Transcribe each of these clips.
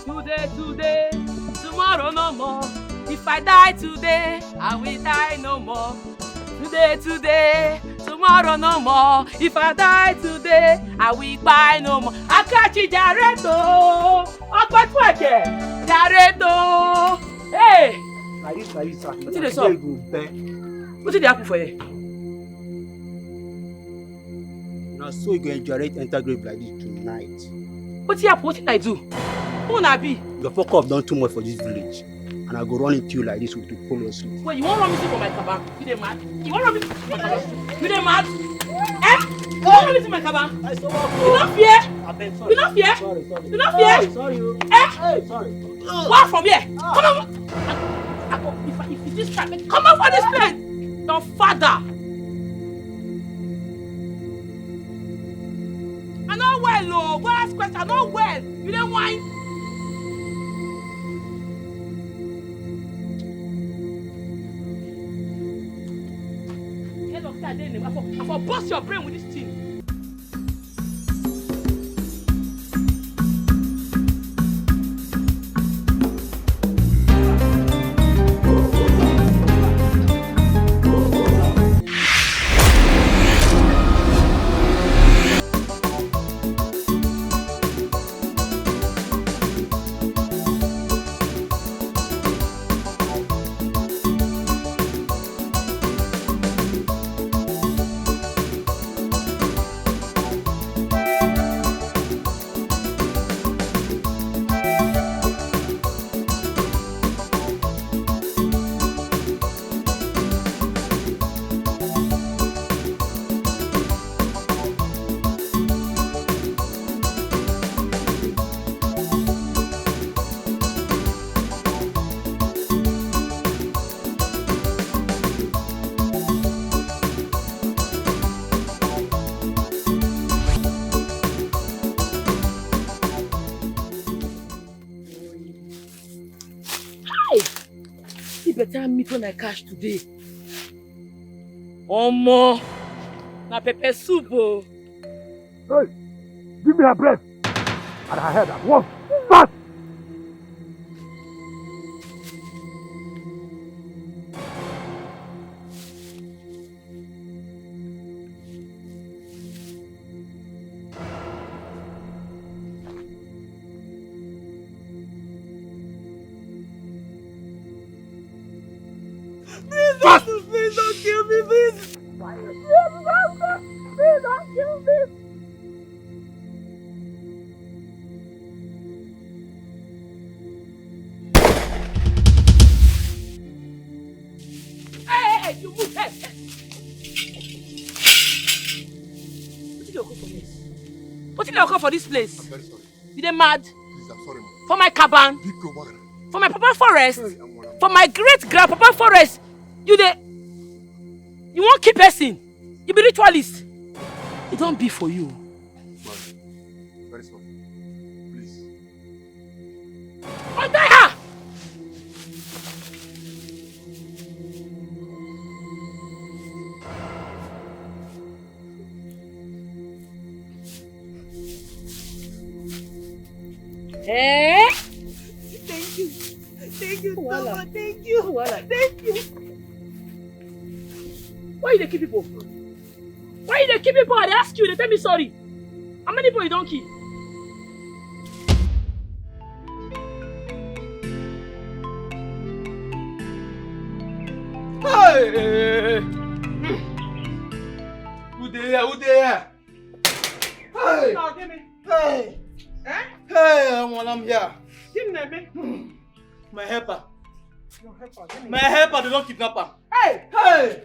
Today, tomorrow no more. If I die today, I will die no more. Today, tomorrow no more. If I die today, I will die no more. Akachi Jareto, Akpatuake, Jareto. Hey! Larissa. What did they say? What did they happen for you? Now, so you go enjoy enter grave like this tonight. What did happen? What did I do? Who na be? Your fuck up done too much for this village. And I go run into you like this with to follow us. Wait, you won't run me for my cabin? You dey mad? You won't run me for my cabin? You dey mad? Eh? You won't run me to my cabin? You don't fear? You don't fear? Sorry. You don't fear? Sorry. Eh? Hey, sorry. Walk from here! Come on! If you this try, come on for this place! Your father! I'm not well, oh. Go ask question. I'm not well. You don't whine. I for bust your brain with this thing. Better meat when I cash today. Omo, na pepper soup oh. Hey, give me her bread and her head at once. Fast! Please don't kill me, please. Please don't kill me. Hey, you move. Hey. What did you come for this place? I'm very sorry. You dey mad? Please, I'm sorry, man. For my cabin? For my papa forest? For my great-grandpapa forest? You won't keep person. You be ritualist. It don't be for you. Man, very sorry. Please. Untie her! Eh? Thank you. Thank you so much. Thank you. Thank you. Why you dey kill people? Why you dey kill people? I dey ask you, they tell me sorry. How many people you don't kill? Hey! Who there? Hey! No, give me. Hey! Eh? Hey, I'm here. Give me. My helper. Your helper, give me. My helper, they don't kidnap her. Hey! Hey!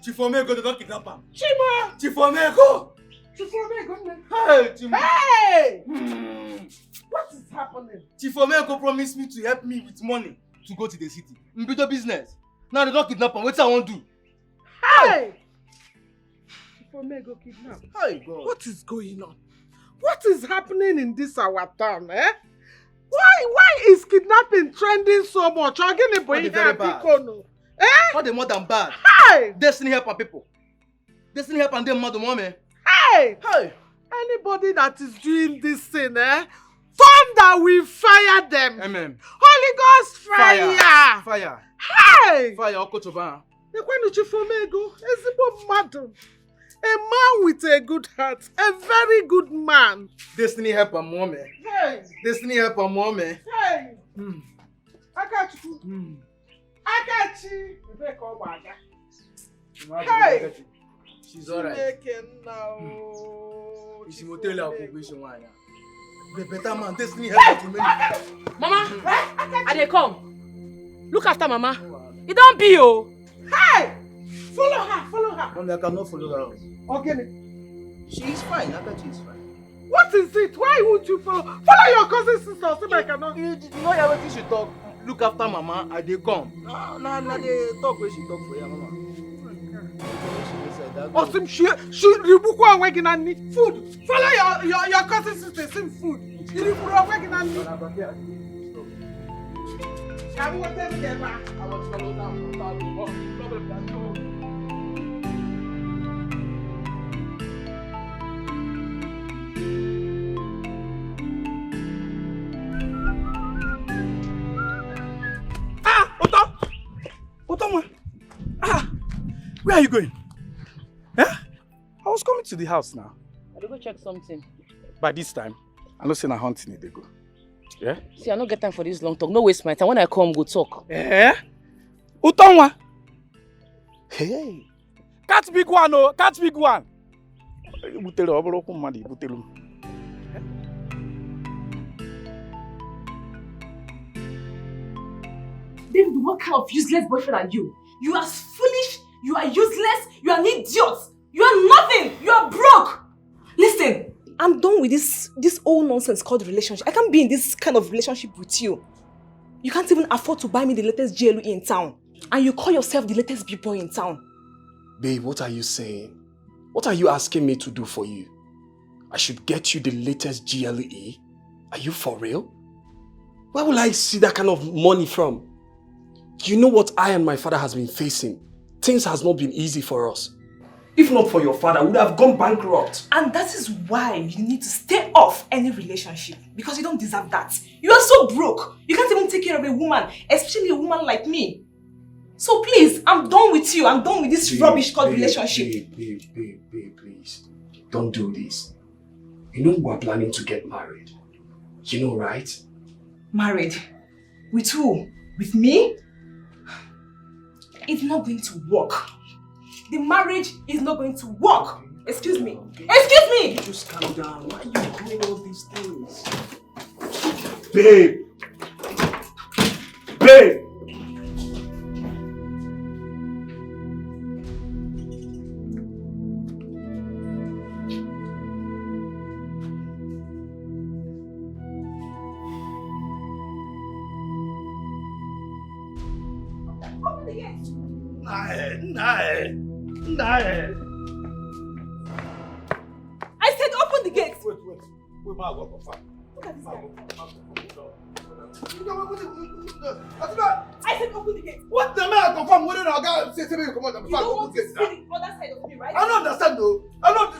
Chifomeko, they don't kidnap her. Chima! Chifomeko! Hey! Hey! Hmm. What is happening? Chifomeko promised me to help me with money to go to the city. Mbido business. Now they don't kidnap her. What I want to do? Hey! Chifomeko kidnap. Hey, God. What is going on? What is happening in this our town, eh? Why is kidnapping trending so much? Oh, they very bad. Eh? All the more than bad. Hey! Destiny help her people. Destiny help and them mother mommy. Hey! Hey! Anybody that is doing this thing, eh? Thunder will fire them. Amen. Holy Ghost fire. Fire. Hey! Fire, Okotoba. A man with a good heart, a very good man. Destiny help a mommy. Hey! Destiny help a mommy. Hey! Akachi. Akachi. Hey! She's alright. She's motel occupation one. The better man, Destiny help to many. Mama, I dey come. Look after Mama. It don't be oh. Hey! Follow her, follow her. Mommy, I cannot follow her. Okay. She is fine. Akachi is fine. What is it? Why would you follow? Follow your cousin sister so I cannot. You know everything she talk. Look after Mama, I dey come. Nah, they talk where she talk for ya, Mama. Osim she ribuku awegi na ni food. Follow your cousin sister some food. Ribuku awegi na ni. Can we tell them? I was follow down from problem that no. Where are you going? Eh? I was coming to the house now. I go check something. By this time, I know say na hunting they go. Yeah? See, I don't get time for this long talk. No waste my time. When I come, go talk. Eh? Utonwa? Hey! Catch big one, oh! Catch big one! Butelo, oboro madi, butelo. David, what kind of useless boyfriend are you? You are foolish, you are useless, you are an idiot, you are nothing, you are broke. Listen, I'm done with this old nonsense called relationship. I can't be in this kind of relationship with you. You can't even afford to buy me the latest GLE in town. And you call yourself the latest big boy in town. Babe, what are you saying? What are you asking me to do for you? I should get you the latest GLE? Are you for real? Where will I see that kind of money from? You know what I and my father has been facing. Things has not been easy for us. If not for your father, we would have gone bankrupt. And that is why you need to stay off any relationship. Because you don't deserve that. You are so broke. You can't even take care of a woman, especially a woman like me. So please, I'm done with you. I'm done with this rubbish called relationship. Babe, please. Don't do this. You know we're planning to get married. You know, right? Married? With who? With me? It's not going to work. The marriage is not going to work. Excuse me. Excuse me! Just calm down. Why are you doing all these things? Babe! Babe! I said open the gate! Wait. Wait, ma, go confirm. Look at this guy. I said open the gate! What the man confirm? What did our guy say to me? Come on, You don't want to see the other side of me, right? I don't understand though. I don't.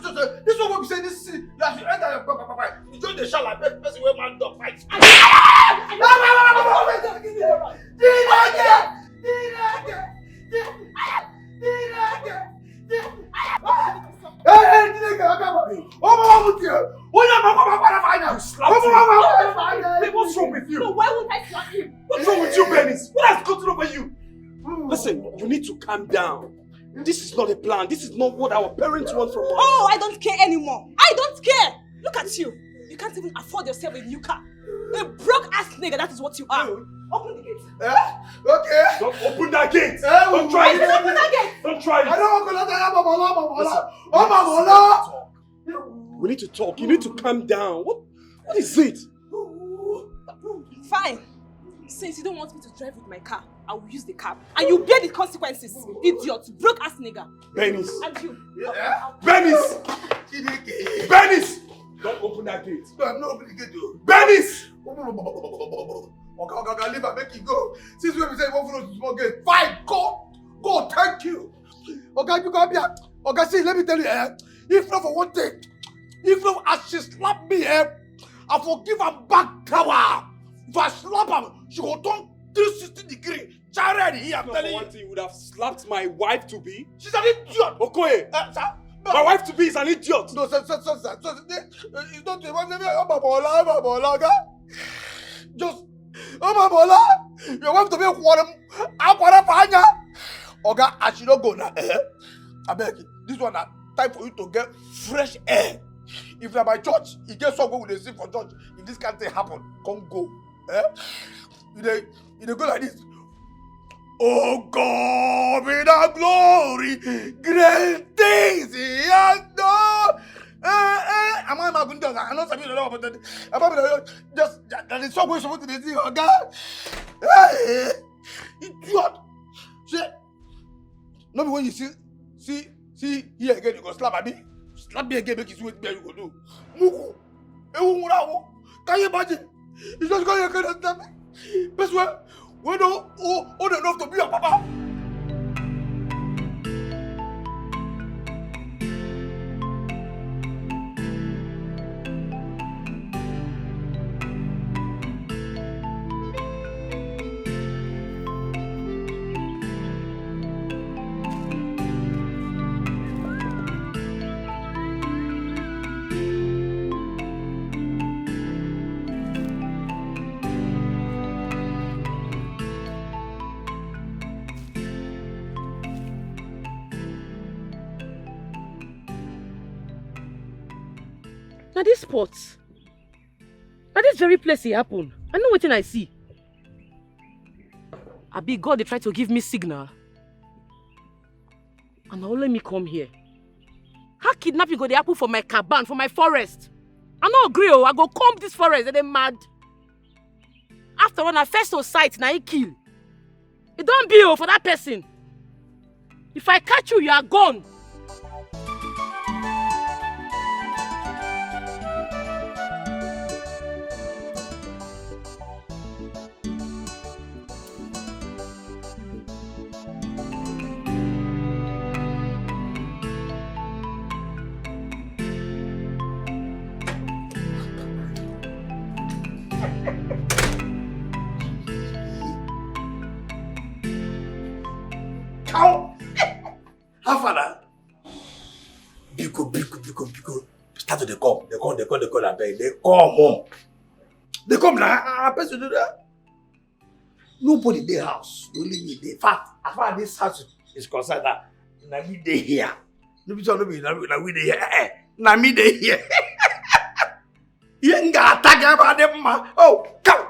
This one what we say. This you have to enter your you join the shall like person where man dog fight. What's wrong with you? No, why won't I slap him? What's wrong with you, Bennis? What has gotten over you? Listen, you need to calm down. This is not a plan. This is not what our parents want from us. Oh, I don't care anymore. I don't care. Look at you. You can't even afford yourself a new car. A broke-ass nigga, that is what you are. Open the gate. Okay. Don't open that gate. Don't try it. Open that gate. Don't try it. I don't want to We need to talk. You need to calm down. What is it? Fine. Since you don't want me to drive with my car, I will use the cab. And you bear the consequences. Idiot. Broke-ass nigga. Bennis. And you. Bennis. Bennis. Don't open that gate. No, I'm not opening the gate though. Bennis. Okay, leave and make it go. Since we say you want to small gate, fine, go, thank you. Okay, you come here. Okay, see, let me tell you, if not for one thing, if not as she slapped me, I forgive her back tower. If I slap her, she will turn 360 degree. Charity here, I'm telling you. One thing, you would have slapped my wife to be. She's an idiot. Okoye, Sir? my wife to be is an idiot. No, sir. It's not the one. Just, your wife to be Oga, I should not go now. I beg you. This one time for you to get fresh air. If you're by church, you get somewhere with a sin for church. If this can't happen, congo. You go like this. Oh God, be the glory, great things He has done. Am I going to do that? I know something about that. Just that is so much to see. Oh God, idiot. No, when you see here again, you go slap me. Slap me again, make you see what you go do. Muku, can you imagine? You just go here and slap me. Best way, we don't old enough to be your papa. Now this spot, now this very place it happen. I know what I see. I be God they try to give me signal. And now let me come here. How kidnapping go they happen for my cabin, for my forest? I no agree, I go comb this forest and they mad. After all, I first to sight, now he kill. It don't be for that person. If I catch you, you are gone. How far now? Biko. Start to come. They come, I beg. They come home. They come now. I person do that. Nobody in the house. Only me. In fact, as far as this house is concerned, na me dey here. No be na we dey here. Na me dey here. You ain't got attack about them, ma. Oh, come.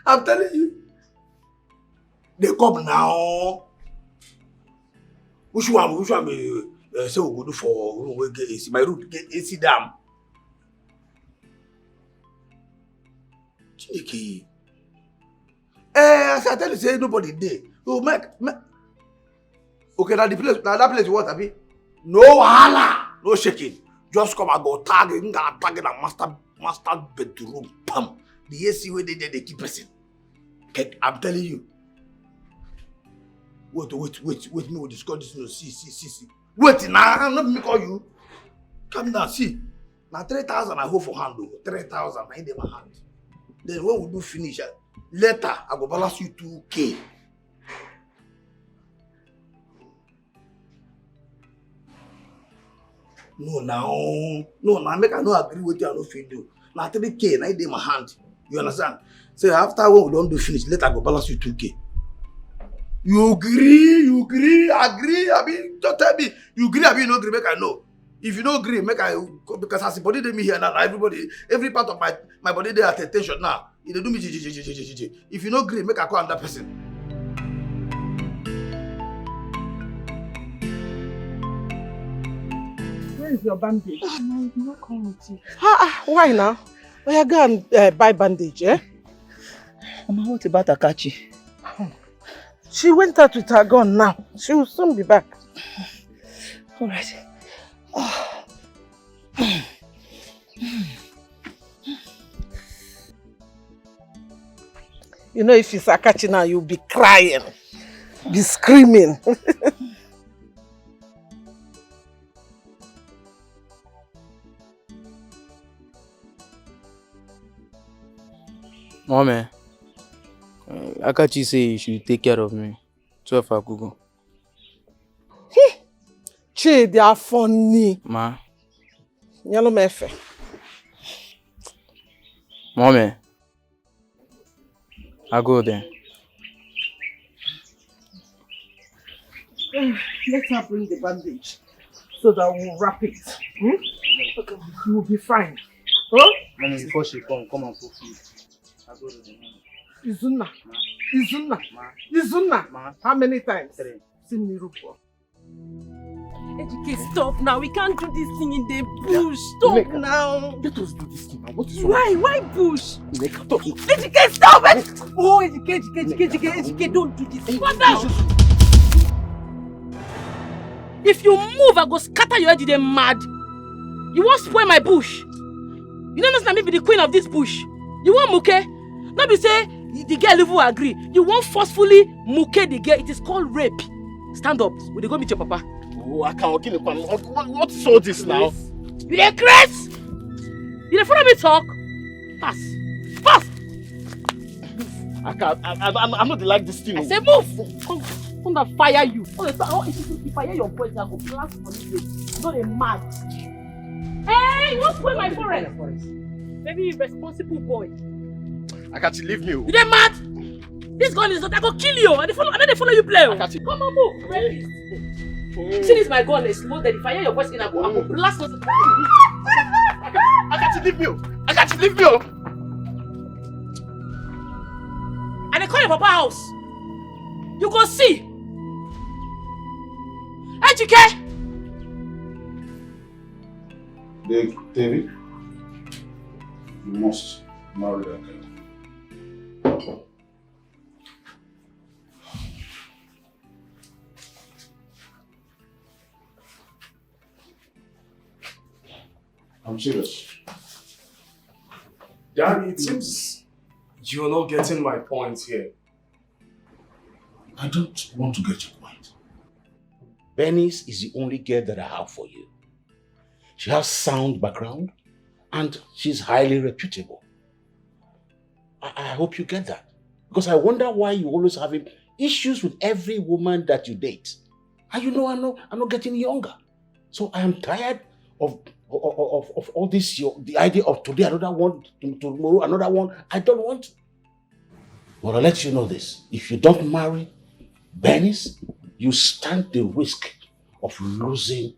I'm telling you. They come now. Which one say we go do for room we get AC? My room get AC dam. Chineke. As I tell you, say nobody there. You make. Okay, now that place what abi? No wahala, no shaking. Just come and go tag in the master bedroom. Pam. The AC where they keep person. I'm telling you. Wait, me will discuss this. See. Wait, now, let me call you. Come down, see. Now 3,000 I hold for hand, 3,000 I in my hand. Then when we do finish, later I go balance you 2K. No, make I no agree with you, I no fit do. Now 3K, I in my hand. You understand? So after when we don't do finish, later I go balance you 2K. You agree, I mean, just tell me, you agree, I mean, no agree, make I know. If you don't agree, make I, because as the body they me here now, every part of my body they at attention now. They do me, if you don't agree, make I call another person. Where is your bandage? I'm not coming with you. Why now? Oh, you go and buy bandage, eh? Mama, what about Akachi? She went out with her gun now. She will soon be back. All right. Oh. You know, if it's Akachi now, you'll be crying, be screaming. Mommy, Akachi say you should take care of me. 12 Akugo. Che, they are funny. Ma. Yellow mefe. Mommy, I go then. Let her bring the bandage so that we'll wrap it. Okay, you will be fine. Huh? Mommy, before she come and put food. I go to the Izuna. Izuna. Ma. How many times? 3. See me, Rupo. Ejike, stop now. We can't do this thing in the bush. Stop now. Let us do this thing now. What is Why? Why bush? Stop. Ejike, stop it! Oh, Ejike, don't do this. What now? If you move, I go scatter your head. You're mad. You won't spoil my bush. You don't know me be the queen of this bush. You want muke? Not be say the girl will agree. You won't forcefully muke the girl. It is called rape. Stand up. We dey go meet your papa. Oh, I can't kill him. What is all this now? You dey craze? You dey follow me talk? Pass. I can't. I'm not like this thing. I say move. Come and fire you. If I hear your voice, I go blast for you. Not a mad. Hey, you won't spoil my forest. Very irresponsible boy. Akachi, leave me. You dey mad? This gun is not. I go kill you. I know they follow you play. Akachi. Come on, move. Rapist. See this my gun is loaded. If I hear your voice, I go blast you. Akachi, leave me. Akachi, leave me. And they call your papa house. You go see. Ejike. David, you must marry that girl. I'm serious. Daddy, it seems you're not getting my point here. I don't want to get your point. Bernice is the only girl that I have for you. She has sound background and she's highly reputable. I hope you get that. Because I wonder why you always having issues with every woman that you date. And you know I'm not getting younger. So I am tired of all this, the idea of today another one, tomorrow another one. I don't want to. But I'll let you know this. If you don't marry Bernice, you stand the risk of losing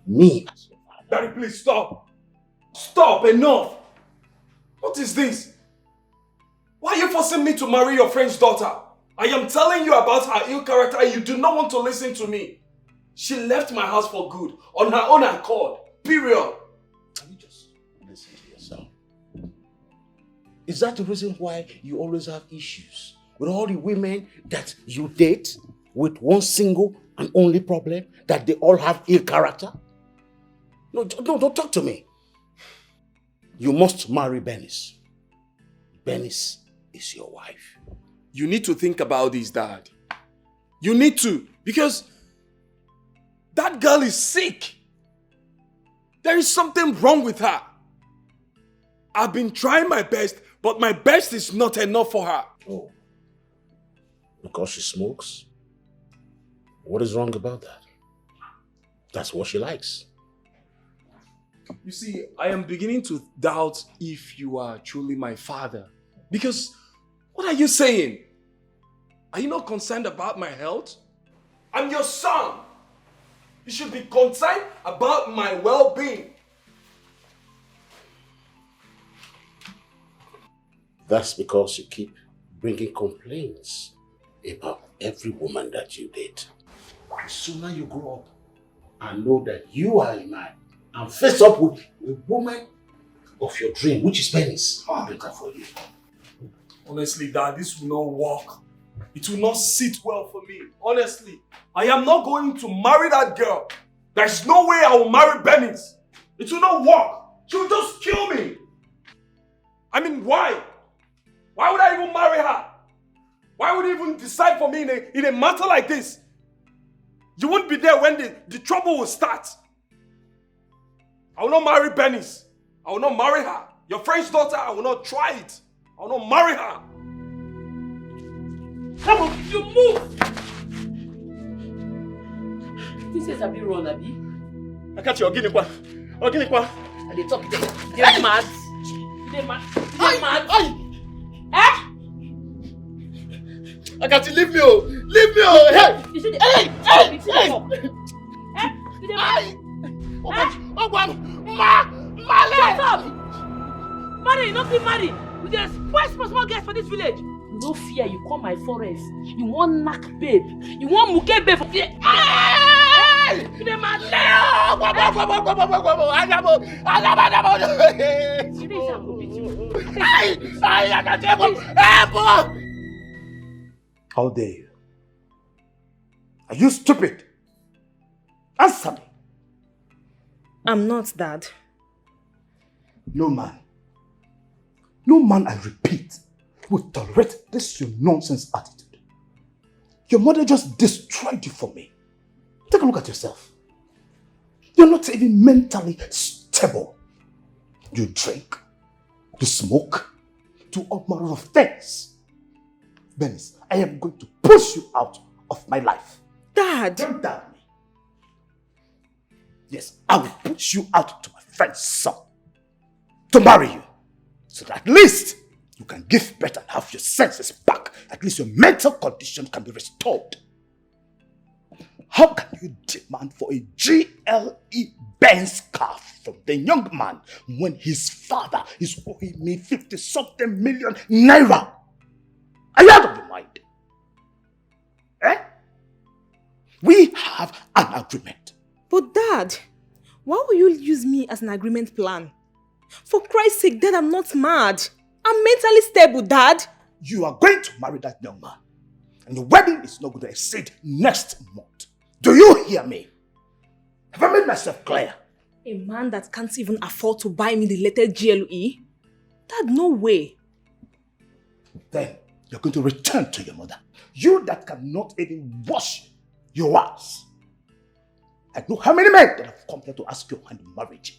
me. Daddy, please stop. Stop, enough. What is this? Why are you forcing me to marry your friend's daughter? I am telling you about her ill character and you do not want to listen to me. She left my house for good, on her own accord, period. Can you just listen to yourself? Is that the reason why you always have issues with all the women that you date with one single and only problem, that they all have ill character? No, don't talk to me. You must marry Bernice. Bernice is your wife. You need to think about this, Dad. You need to, because that girl is sick. There is something wrong with her. I've been trying my best, but my best is not enough for her. Oh, because she smokes? What is wrong about that? That's what she likes. You see, I am beginning to doubt if you are truly my father. Because, what are you saying? Are you not concerned about my health? I'm your son. You should be concerned about my well-being. That's because you keep bringing complaints about every woman that you date. The sooner you grow up and know that you are a man and face up with a woman of your dream, which is Bernice, how better for you. Honestly, Dad, this will not work. It will not sit well for me. Honestly, I am not going to marry that girl. There's no way I will marry Bernice. It will not work. She will just kill me. I mean, why? Why would I even marry her? Why would you even decide for me in a matter like this? You won't be there when the trouble will start. I will not marry Bernice. I will not marry her. Your friend's daughter, I will not try it. I I will not marry her. Come on, you move! This is a bit wrong, Abi. Akachi, Oginikwa. And they talk there. They're mad. They're mad. They're mad. Eh? Akachi, leave me, oh! Leave me, oh! Hey! You see the Shut up! Marry, you not be married. You just quest for small girls for this village. You no fear, you come my forest. You want knack babe. You want muke babe for fear. Hey! You the man. How dare you? Are you stupid? Answer me. I'm not, Dad. No man, I repeat, will tolerate this your nonsense attitude. Your mother just destroyed you for me. Take a look at yourself. You're not even mentally stable. You drink, you smoke, do all manner of things. Bernice, I am going to push you out of my life. Dad! Don't doubt me. Yes, I will push you out to my friend's son to marry you, so that at least you can give birth and have your senses back. At least your mental condition can be restored. How can you demand for a GLE Benz car from the young man when his father is owing me 50-something million naira? Are you out of your mind? Eh? We have an agreement. But Dad, why will you use me as an agreement plan? For Christ's sake, Dad, I'm not mad. I'm mentally stable, Dad. You are going to marry that young man. And the wedding is not going to exceed next month. Do you hear me? Have I made myself clear? A man that can't even afford to buy me the latest GLE? Dad, no way. Then you're going to return to your mother. You that cannot even wash your ass. I know how many men that have come here to ask your hand in marriage.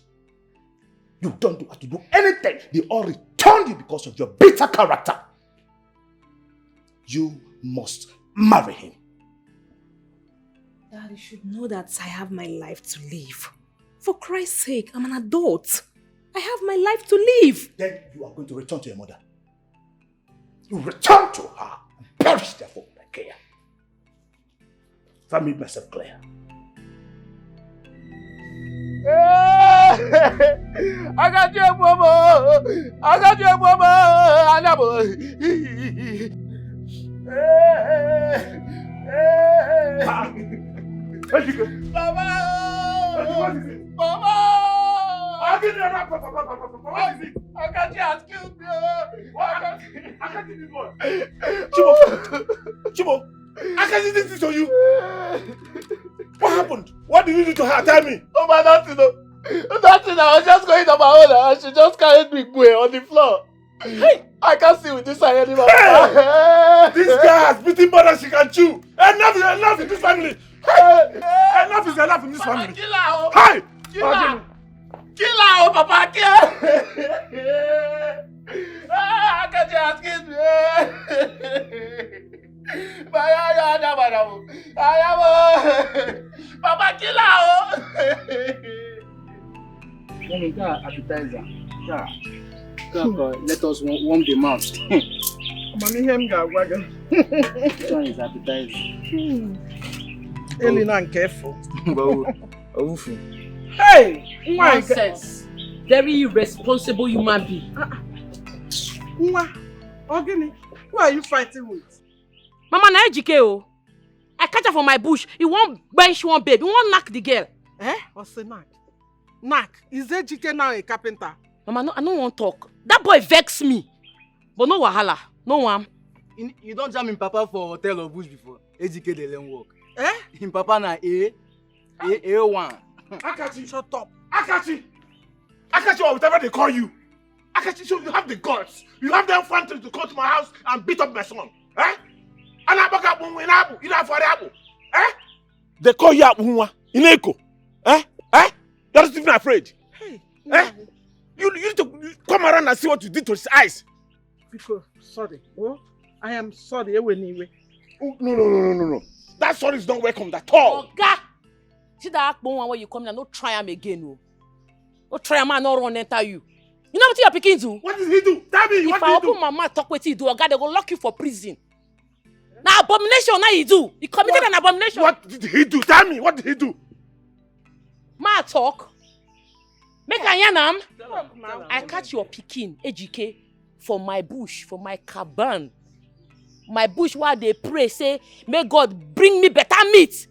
You don't have to do anything. They all returned you because of your bitter character. You must marry him. Dad, you should know that I have my life to live. For Christ's sake, I'm an adult. I have my life to live. Then you are going to return to your mother. You return to her and perish there for Dikeh. If I made myself clear. I got your mama. I got your mama. I never. Mama. Mama. What is it? Akachi has killed me. Akachi did what? Chibo, Akachi did this to you. What happened? What did you do to her? Tell me. Oh my, nothing. Nothing. I was just going on my own and she just carried me on the floor. Hey, I can't see with this eye anymore. Hey. This girl has beaten more than she can chew. Enough in this family. Hey. Enough is enough in this family. Kill her. Hey. Kill her. Kill her, Papa. Kill her. I can't just kill me. Papa, kill her. Appetizer. Let us warm the mouth. Mommy, him ga waga. This one is appetizer. Elena, and careful. Hey! Nonsense. Very irresponsible human being. Ogini, who are you fighting with? Mama, na Dikeh o. I catch her from my bush. He won't bench one babe. He won't knock the girl. Eh? What's the knack? Knack? Is Dikeh now a carpenter? Mama, I don't want to talk. That boy vex me. But no wahala. No one. You don't jam in Papa for hotel or bush before. Dikeh they learn work. Eh? In Papa na A1. Akachi, shut up. Akachi, or whatever they call you. Akachi, so you have the guts. You have the effrontery to come to my house and beat up my son. Eh? They call you Abu Ini Edo. Eh? Eh? You're not even afraid. Hey. Eh? You need to come around and see what you did to his eyes. Because, sorry. Oh, I am sorry. Anyway. Oh, no. That sorry is not welcome at all. Oga! See that one where you come now, no try him again. No try him and not run enter you. You know what you're picking to? What did he do? Tell me, what did he do? If I open my mouth, talk with you, do, Oga, they go lock you for prison. Now abomination, now you do. He committed an abomination. What did he do? Tell me, what did he do? Ma talk. Make a yanam. I catch your pikin, EJK, for my bush, for my caban. My bush while they pray, say, may God bring me better meat.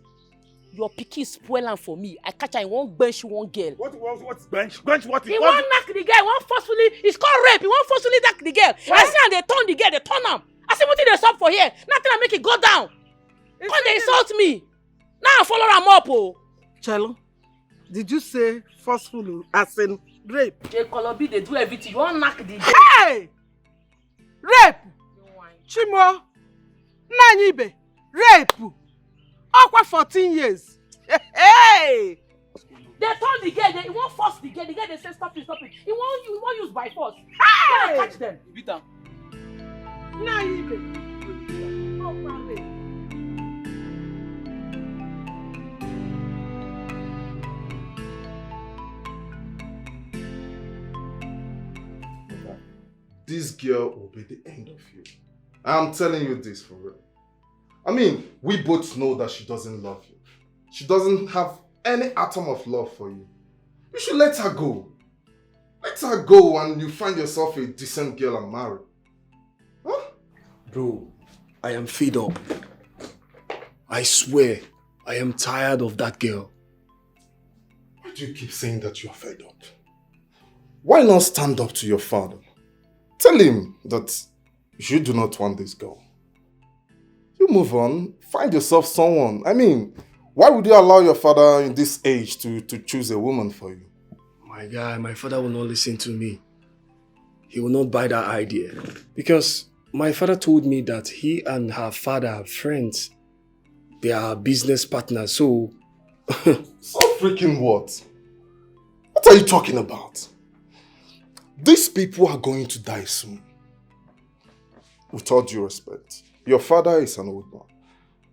Your pikin spoil am for me. I catch her in one bench, one girl. What's bench? Bench what? He won't knock the girl, he won't forcefully, it's called rape, he won't forcefully knock the girl. What? I see how they turn the girl, they turn am. I see what they stop for here. Nothing I make it go down. Come they insult me. Now I follow am up, oh. Chelo, did you say forceful as in rape? They Colobi, they do everything. You won't knock the girl. Hey! Rape! Chimo! Nanyibe! Rape! Okwa 14 years. Hey! They turn the girl, they won't force the girl. The girl they say stop it. He won't use by force. Hey! Catch them. Beat am. Nanyibe! This girl will be the end of you. I'm telling you this for real. I mean, we both know that she doesn't love you. She doesn't have any atom of love for you. You should let her go. Let her go and you find yourself a decent girl and marry. Huh? Bro, I am fed up. I swear, I am tired of that girl. Why do you keep saying that you are fed up? Why not stand up to your father? Tell him that you do not want this girl. You move on, find yourself someone. I mean, why would you allow your father in this age to choose a woman for you? My guy, my father will not listen to me. He will not buy that idea. Because my father told me that he and her father are friends. They are business partners, so... So freaking what? What are you talking about? These people are going to die soon. With all due respect, your father is an old man.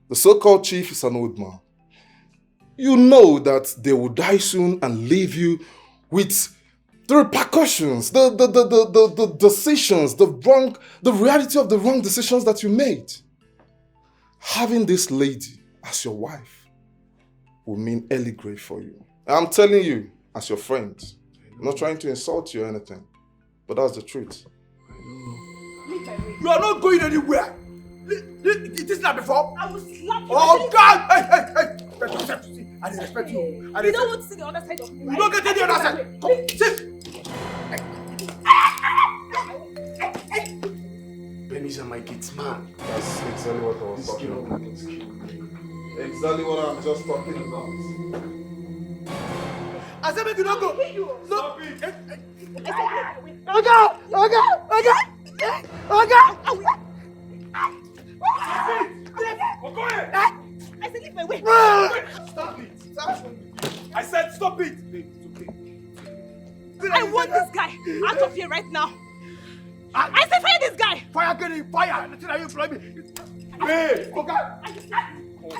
The so-called chief is an old man. You know that they will die soon and leave you with the repercussions, the decisions, the reality of the wrong decisions that you made. Having this lady as your wife will mean early grave for you. I'm telling you, as your friend, I'm not trying to insult you or anything, but that's the truth. You are not going anywhere. It is not before. I will slap you. Oh God! Hey! Respect yourself. I respect you. You don't want to see the other side of me, right? You don't get to the other side. Come, sit. Benny's a my kids man. That's exactly what I was talking about. Exactly what I'm just talking about. I said make you don't go. Stop it. Oga! I said leave my way. Stop it. I said stop it. I want this guy out of here right now. I said fire this guy. Fire, get him, fire. Nothing are you employ me. Hey, Oga. I said fire. Do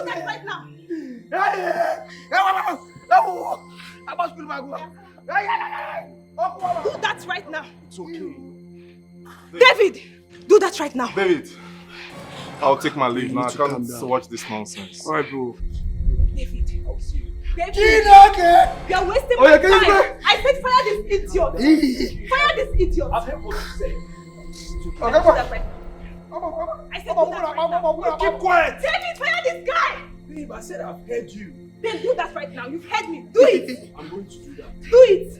that right now. Do that right now. It's okay. David, do that right now. David, I'll take my leave now. I can't watch this nonsense. Alright, bro. David, I'll see you. David, Dikeh! you are wasting my time. I said fire this idiot. Fire this idiot. I've heard what you say. I said do that right now. I said do that right now. Keep quiet. David, fire this guy. Babe, I said I've heard you. Then do that right now. You've heard me. Do it. I'm going to do that. Do it.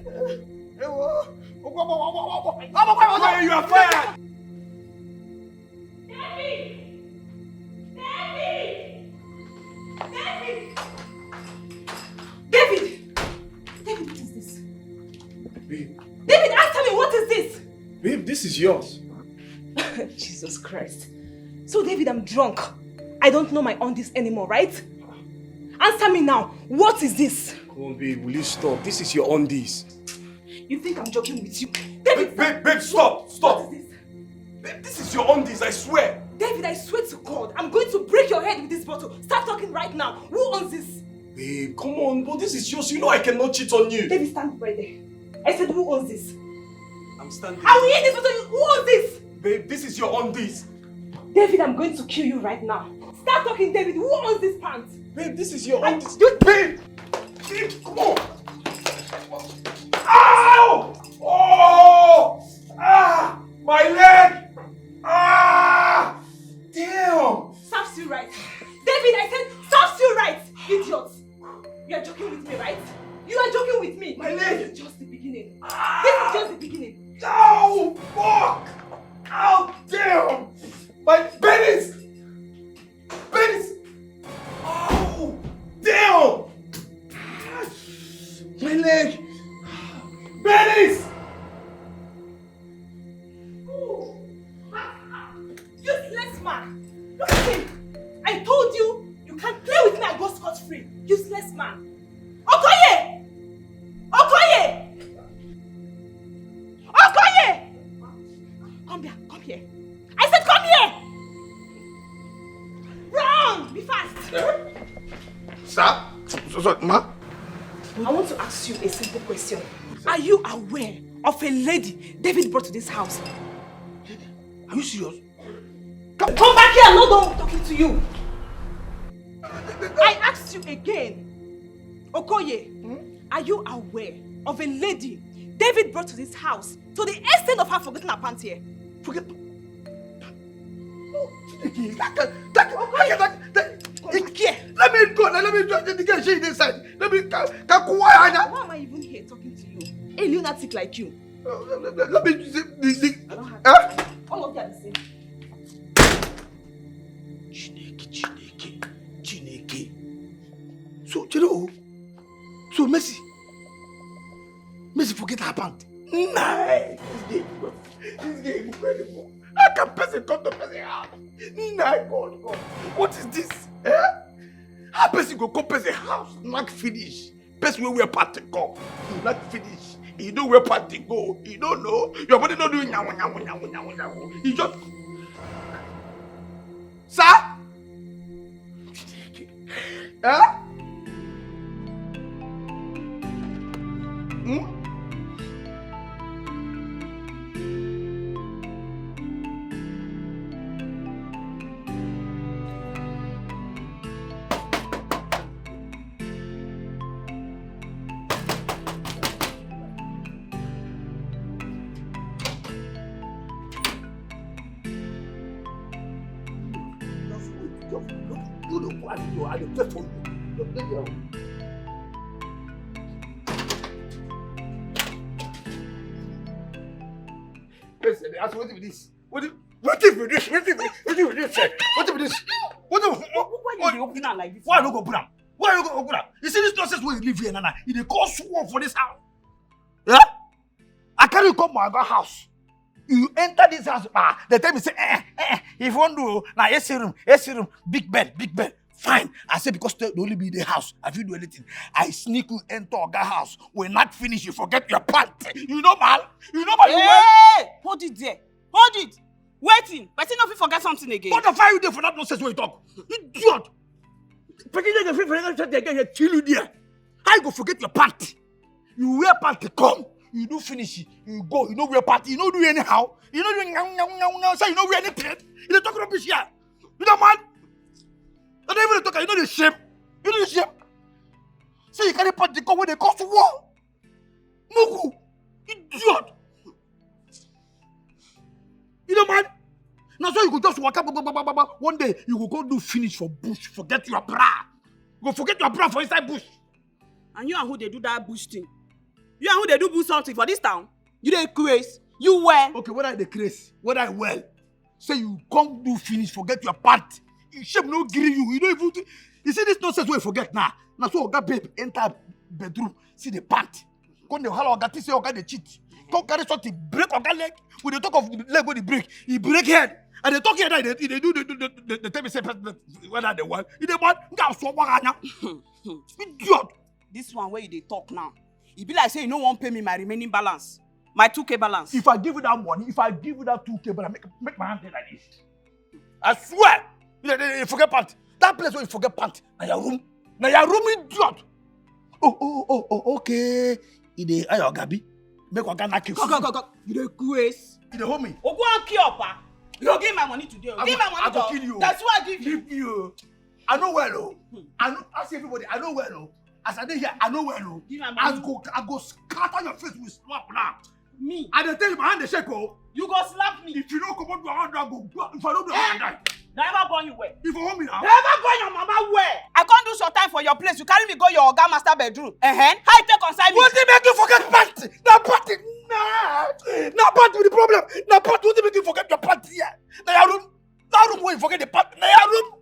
You are fired. David, what is this? Babe. David, answer me, what is this? Babe, this is yours. Jesus Christ. So David, I'm drunk. I don't know my undies anymore, right? Answer me now. What is this? Come on, babe. Will you stop? This is your undies. You think I'm joking with you? David, babe, stop! Stop! What is this? Babe, this is your undies, I swear! David, I swear to God, I'm going to break your head with this bottle. Start talking right now. Who owns this? Babe, come on, but this is yours. You know I cannot cheat on you. David, stand right there. I said, who owns this? I'm standing. I will eat this bottle. Who owns this? Babe, this is your undies. David, I'm going to kill you right now. Start talking, David. Who owns this pants? Babe, this is your undies. Babe! Babe, come on! Ow! Oh! Ah! My leg! Ah! Damn! Serves you right. David, I said, serves you right, idiot. You are joking with me, right? You are joking with me. My leg! This is just the beginning. This is just the beginning. Ow! Fuck! Ow! Damn! My penis! Penis! Oh! Damn! My leg! Penis! Useless man! Look at him! I told you, you can't play with me and go scot-free. Useless man! Okoye! Okoye! Okoye! Come here, come here. I said come here! Run! Be fast! Sir? Sorry, ma? I want to ask you a simple question. Are you aware of a lady David brought to this house? Are you serious? Come back here! I'm not done talking to you. I asked you again. Okoye, are you aware of a lady David brought to this house to the extent of her forgetting her pants here? Forget. Let me go. Let me do the girl. She inside. Let me. Why am I even here talking to you? A lunatic like you. Let me. I don't have all of you are the same. Chineke. So, you know, so Messi forget her pant. Nice. This game is incredible. How can person come to person house? Nah, God. What is this? Eh? How person go come person house? Not finish. Person where we are part to come. Not finish. You know where part to go. You don't know. Your body don't do nyawo. You just. Sir? Huh? What is this? What is this? Why you open am like this? Why you go open am? Why you go open am? You see this nonsense where you live here, Nana? You dey cause war for this house. Yeah? I carry you come my house. You enter this house, they tell me say, if you want to, now AC room, big bed. Fine. I say because they only be the house. If you do anything, I sneak you enter a house. When not finished, you forget your pant. You know, man. Hey! Hold it there. Hold it. Waiting. But you know if you forget something again. What the fire you there for that nonsense when you talk? Idiot. But you don't forget again, you chill you there. How you go forget your pant? You wear pant to come. You do finish it. You go. You know wear pant. You don't do anyhow. You don't do anyhow. So you don't wear anything. You don't talk rubbish here. You know, man. I don't even talk. You know the shame. You know the shame. So you carry pant to come when they cause war. Mugu. Idiot. You know, man. Now so you go just walk up. One day you will go do finish for bush. Forget your bra. Go forget your bra for inside bush. And you and who they do that bush thing? You and who they do something for this town? You dey craze? You well? Okay, what I the craze? What I well? Say you come do finish, forget your part. You shame no give you. You don't even. You see this nonsense where you forget now. Now so that babe enter bedroom, see the pant. Come the holla oga say oga dey cheat. come carry something, break on leg. With the talk of the leg when he break head. And they talk here that they do the tell me say whether they want. If they want, idiot. This one where you talk now. It be like say you no want pay me my remaining balance. My 2K balance. If I give you that money, if I give you that 2K, but I make my hand like this. I swear. You forget pant. That place where you forget pant. Now your room. Now your room, idiot. Oh, okay. You dey ayo gabi. Make one knock you. Go. You dey grace. You dey hold me. Oh, go and kill pa. You give my money today. Give my money. I go kill you. That's why I give you. Give you. I know well, oh. I see everybody. I know well, oh. As I dey here, I know well, oh. Give my money. I go scatter your face with slap now. Me. I dey tell you my hand dey shake, oh. You go slap me. If you don't come out your hand, I go. If I don't do it, I die. Never born you where? If you hold me now. Never born your mama where? I can't do short time for your place. You carry me go your oga master bedroom. How you take consign me? What did make you forget party? That party. Nah, party with the problem. Nah, party. What did make you forget your party here? Now your room. That room where you forget the party. Now your room.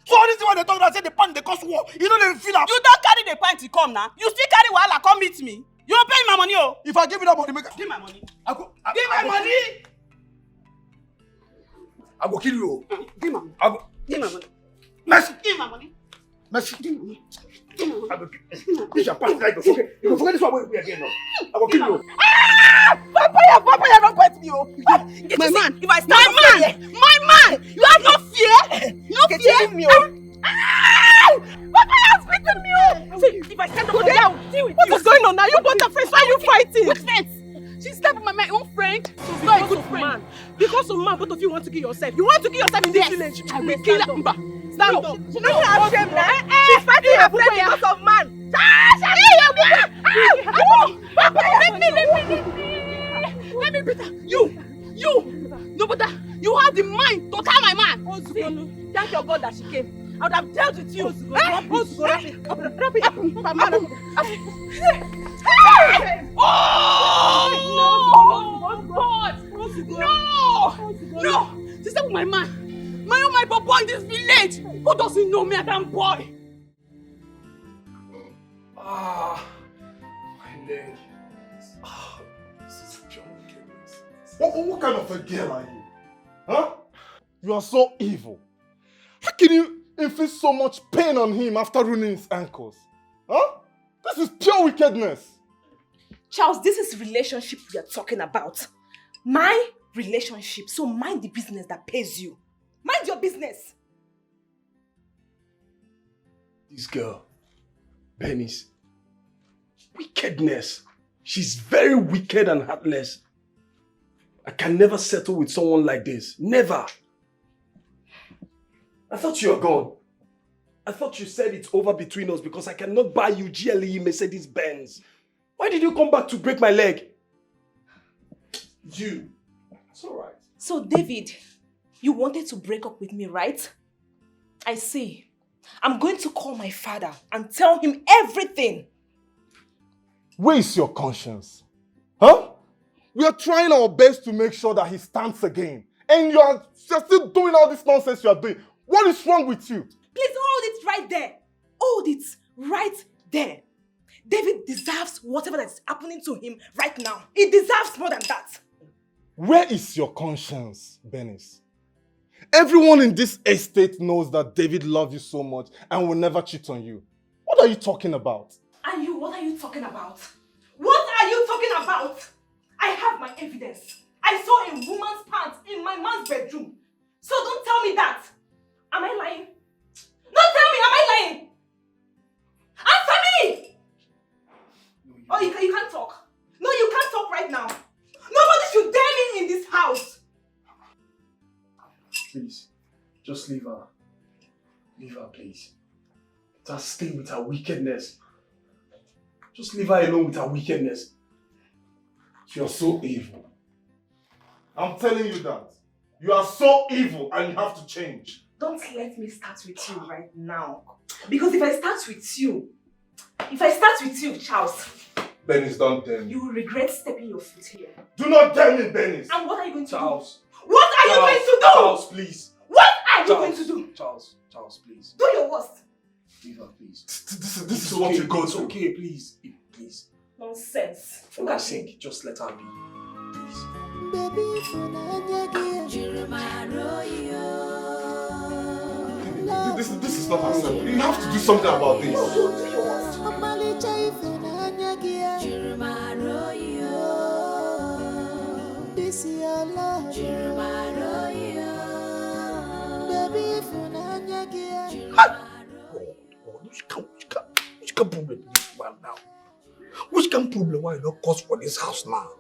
So all this thing when they talk about say the pant they cause war. You know they feel up. You don't carry the pant to come now. You still carry wahala come meet me. You don't pay my money, oh. If I give you that money, give my money. Give my money. I go kill you. Give my money. Give my money. Mercy. Give my money. Mercy. Give my money. I go kill you. This your pant like okay. You forget this one where we again now. I go kill you. Papa, don't quit me, oh. My man. If I stand my man. You have no fear. No fear. Me, oh. Papa, you're spitting me, oh. See, if I stand over there, I will deal with you. What's going on now? You both are friends. Why are you fighting? Which friends? She slapped my own friend. She's not a good friend. Because of man, both of you want to kill yourself. You want to kill yourself in this village. I will kill her. Stand up. She's not ashamed now. She's fighting her friend because of man. Let me beat her. You. No, but you have the mind to tell my man. See, thank your God that she came. I would have dealt with you. No! Sister with my man. My papa in this village. Who doesn't know me as that boy? My leg. This is pure wickedness. What kind of a girl are you? Huh? You are so evil. How can you inflict so much pain on him after ruining his ankles? Huh? This is pure wickedness. Charles, this is relationship we are talking about. My relationship. So mind the business that pays you. Mind your business. This girl, Bernice, wickedness. She's very wicked and heartless. I can never settle with someone like this. Never. I thought you were gone. I thought you said it's over between us because I cannot buy you GLE Mercedes Benz. Why did you come back to break my leg? You. It's alright. So David, you wanted to break up with me, right? I see. I'm going to call my father and tell him everything. Where is your conscience? Huh? We are trying our best to make sure that he stands again. And you're still doing all this nonsense you are doing. What is wrong with you? Please hold it right there. Hold it right there. David deserves whatever that's happening to him right now. He deserves more than that. Where is your conscience, Bernice? Everyone in this estate knows that David loves you so much and will never cheat on you. What are you talking about? And you, what are you talking about? What are you talking about? I have my evidence. I saw a woman's pants in my man's bedroom. So don't tell me that. Am I lying? Don't tell me, am I lying? Answer me! Oh, you can't talk. No, you can't talk right now. Nobody should dare me in this house. Please, just leave her. Leave her, please. Let her stay with her wickedness. Just leave her alone with her wickedness. You're so evil. I'm telling you that. You are so evil and you have to change. Don't let me start with you right now. Because if I start with you, Charles, Bernice, don't dare me. you will regret stepping your foot here. Do not dare me, Bernice. And what are you going to Charles. do? What are you going to do? Charles, please. What are you going to do? Charles, please. Do your worst. Leave her, please. This is what you go It's to. okay, please. Please. Nonsense. For God's sake, just let her be. Please. This is not acceptable. You have to do something about this. This is your love. Which can problem this one now? Which can problem why you don't cause for this house now?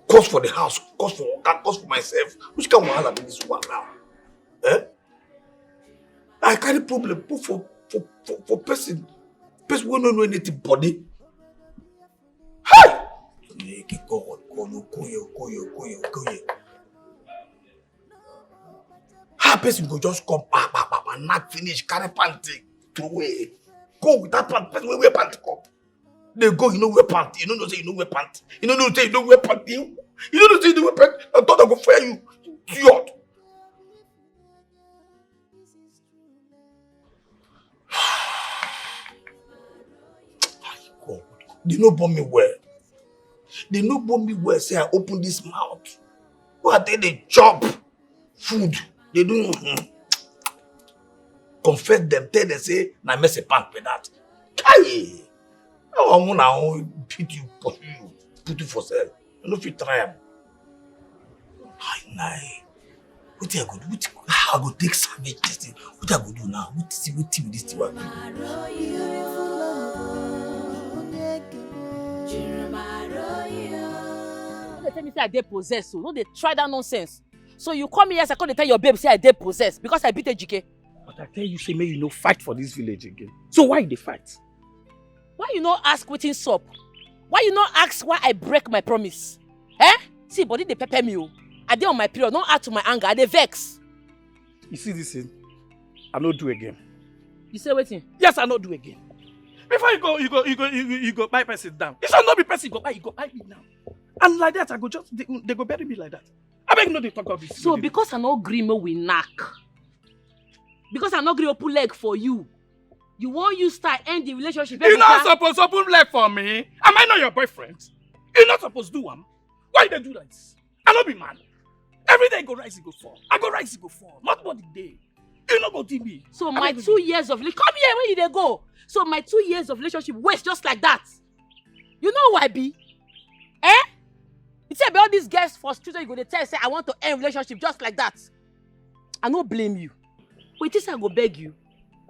Cause for the house, cause for myself. Which can wahala be this one now? Eh? I carry problem put for person who don't know anything body. Hey! Go. How person go just come and not finish, carry panty, throw away. Go with that pant, person wear panty come. They go, you know wear panty. You don't say you know wear panty. You don't say you don't wear panty. You don't say you don't wear panty. I thought I go fire you. Idiot. God. They no bomb me well. They no bomb me well. Say I open this mouth. What they chop food. They do confess them. Tell them say na mess a pant with that. Kai. I want to beat you, put you for sale. You know if you try them. Nah. What I go do? How I go take savage this thing? What I go do now? What with this thing? What They tell me say I dey possessed, so no they try that nonsense. So you come here, I come tell your babe say I dey possessed because I beat a Dikeh. But I tell you, say may you no fight for this village again. So why they fight? Why you no ask wetin sup? Why you no ask why I break my promise? Eh? See, body they pepper me. I dey on my period, no add to my anger, I dey vex. You see this thing? I no do again. You say wetin? Yes, I no do again. Before you go buy person down. This will not be person you go buy me now. And like that, I go just they go bury me like that. I beg no they talk about this. So because I no gree me we knack. Because I no gree open leg for you. You want you start end the relationship. You're not supposed to open leg for me. Am I not your boyfriend? You're not supposed to do one. Why they do that? I not be man. Every day I go rise, it go fall. I go rise, it go fall. Not one day. You not go to me. So my 2 years of come here, where you they go? So my 2 years of relationship waste just like that. You know who I be? Eh? You say about all these girls frustrated, you go to tell say I want to end relationship just like that. I no blame you. Wait till I go beg you.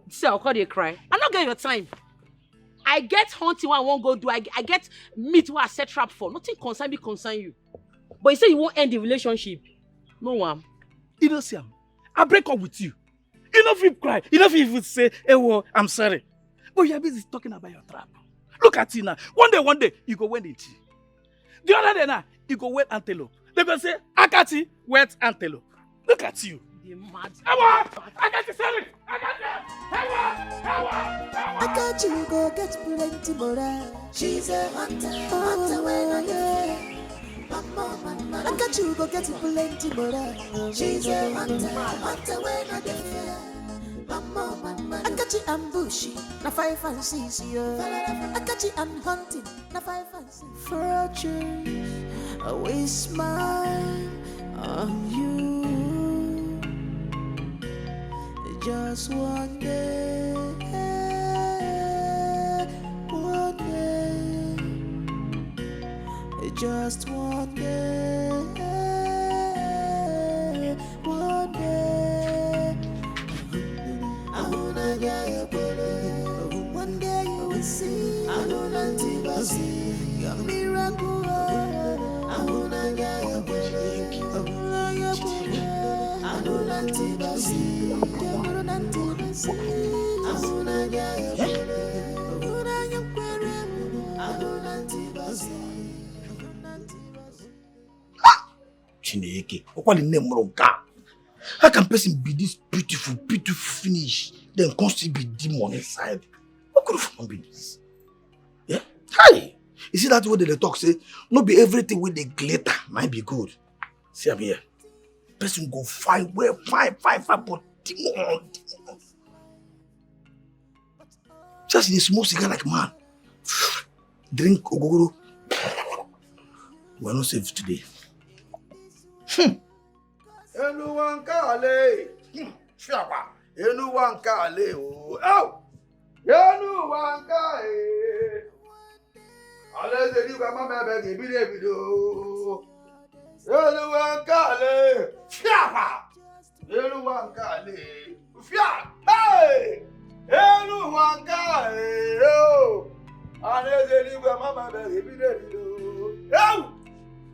Say I'll call you cry. I not get your time. I get hunting what I won't go do. I get meat what I set trap for. Nothing concern you. But you say you won't end the relationship. No one. You know, Sam, I break up with you. You know if you cry. You know if you say, hey, well, I'm sorry. But you're busy talking about your trap. Look at you now. One day, you go wet it. The other day now, you go wet antelope. They go say, Akachi, wet antelope. Look at you. You're mad. Akachi, sorry. Akachi go get plenty more. She's a hunter when I get. Akachi go get plenty more. She's a hunter when I get. Akachi and bushy, na 5 and 6 years. Akachi and hunting, na 5 and 6. For a change, I waste mine on you. Just one day, just one day, one day. I wanna get your body. One day you will see. I wanna see your miracle. I wanna get your body. I wanna get your body. I wanna see your miracle. I wanna get your body. I wanna get your body. I wanna see. Chineke, what the name of God? How can person be this beautiful finish, then constantly be demon inside? What could have be this? Yeah? Hi! You see that way they talk say, not be everything with the glitter might be good. See, I'm here. Person go find where find, but demon. Just in a small cigar like man. drink ogogoro. We are not safe today. Anyone kale. Shapa. Anyone kale. Oh. Anyone kale. Unless they leave a mama begging, be there video. Anyone kale. Shapa. Anyone kale. Fiat. Hey. Anyone kale. Oh. Unless they leave a mama begging, be there video. Oh.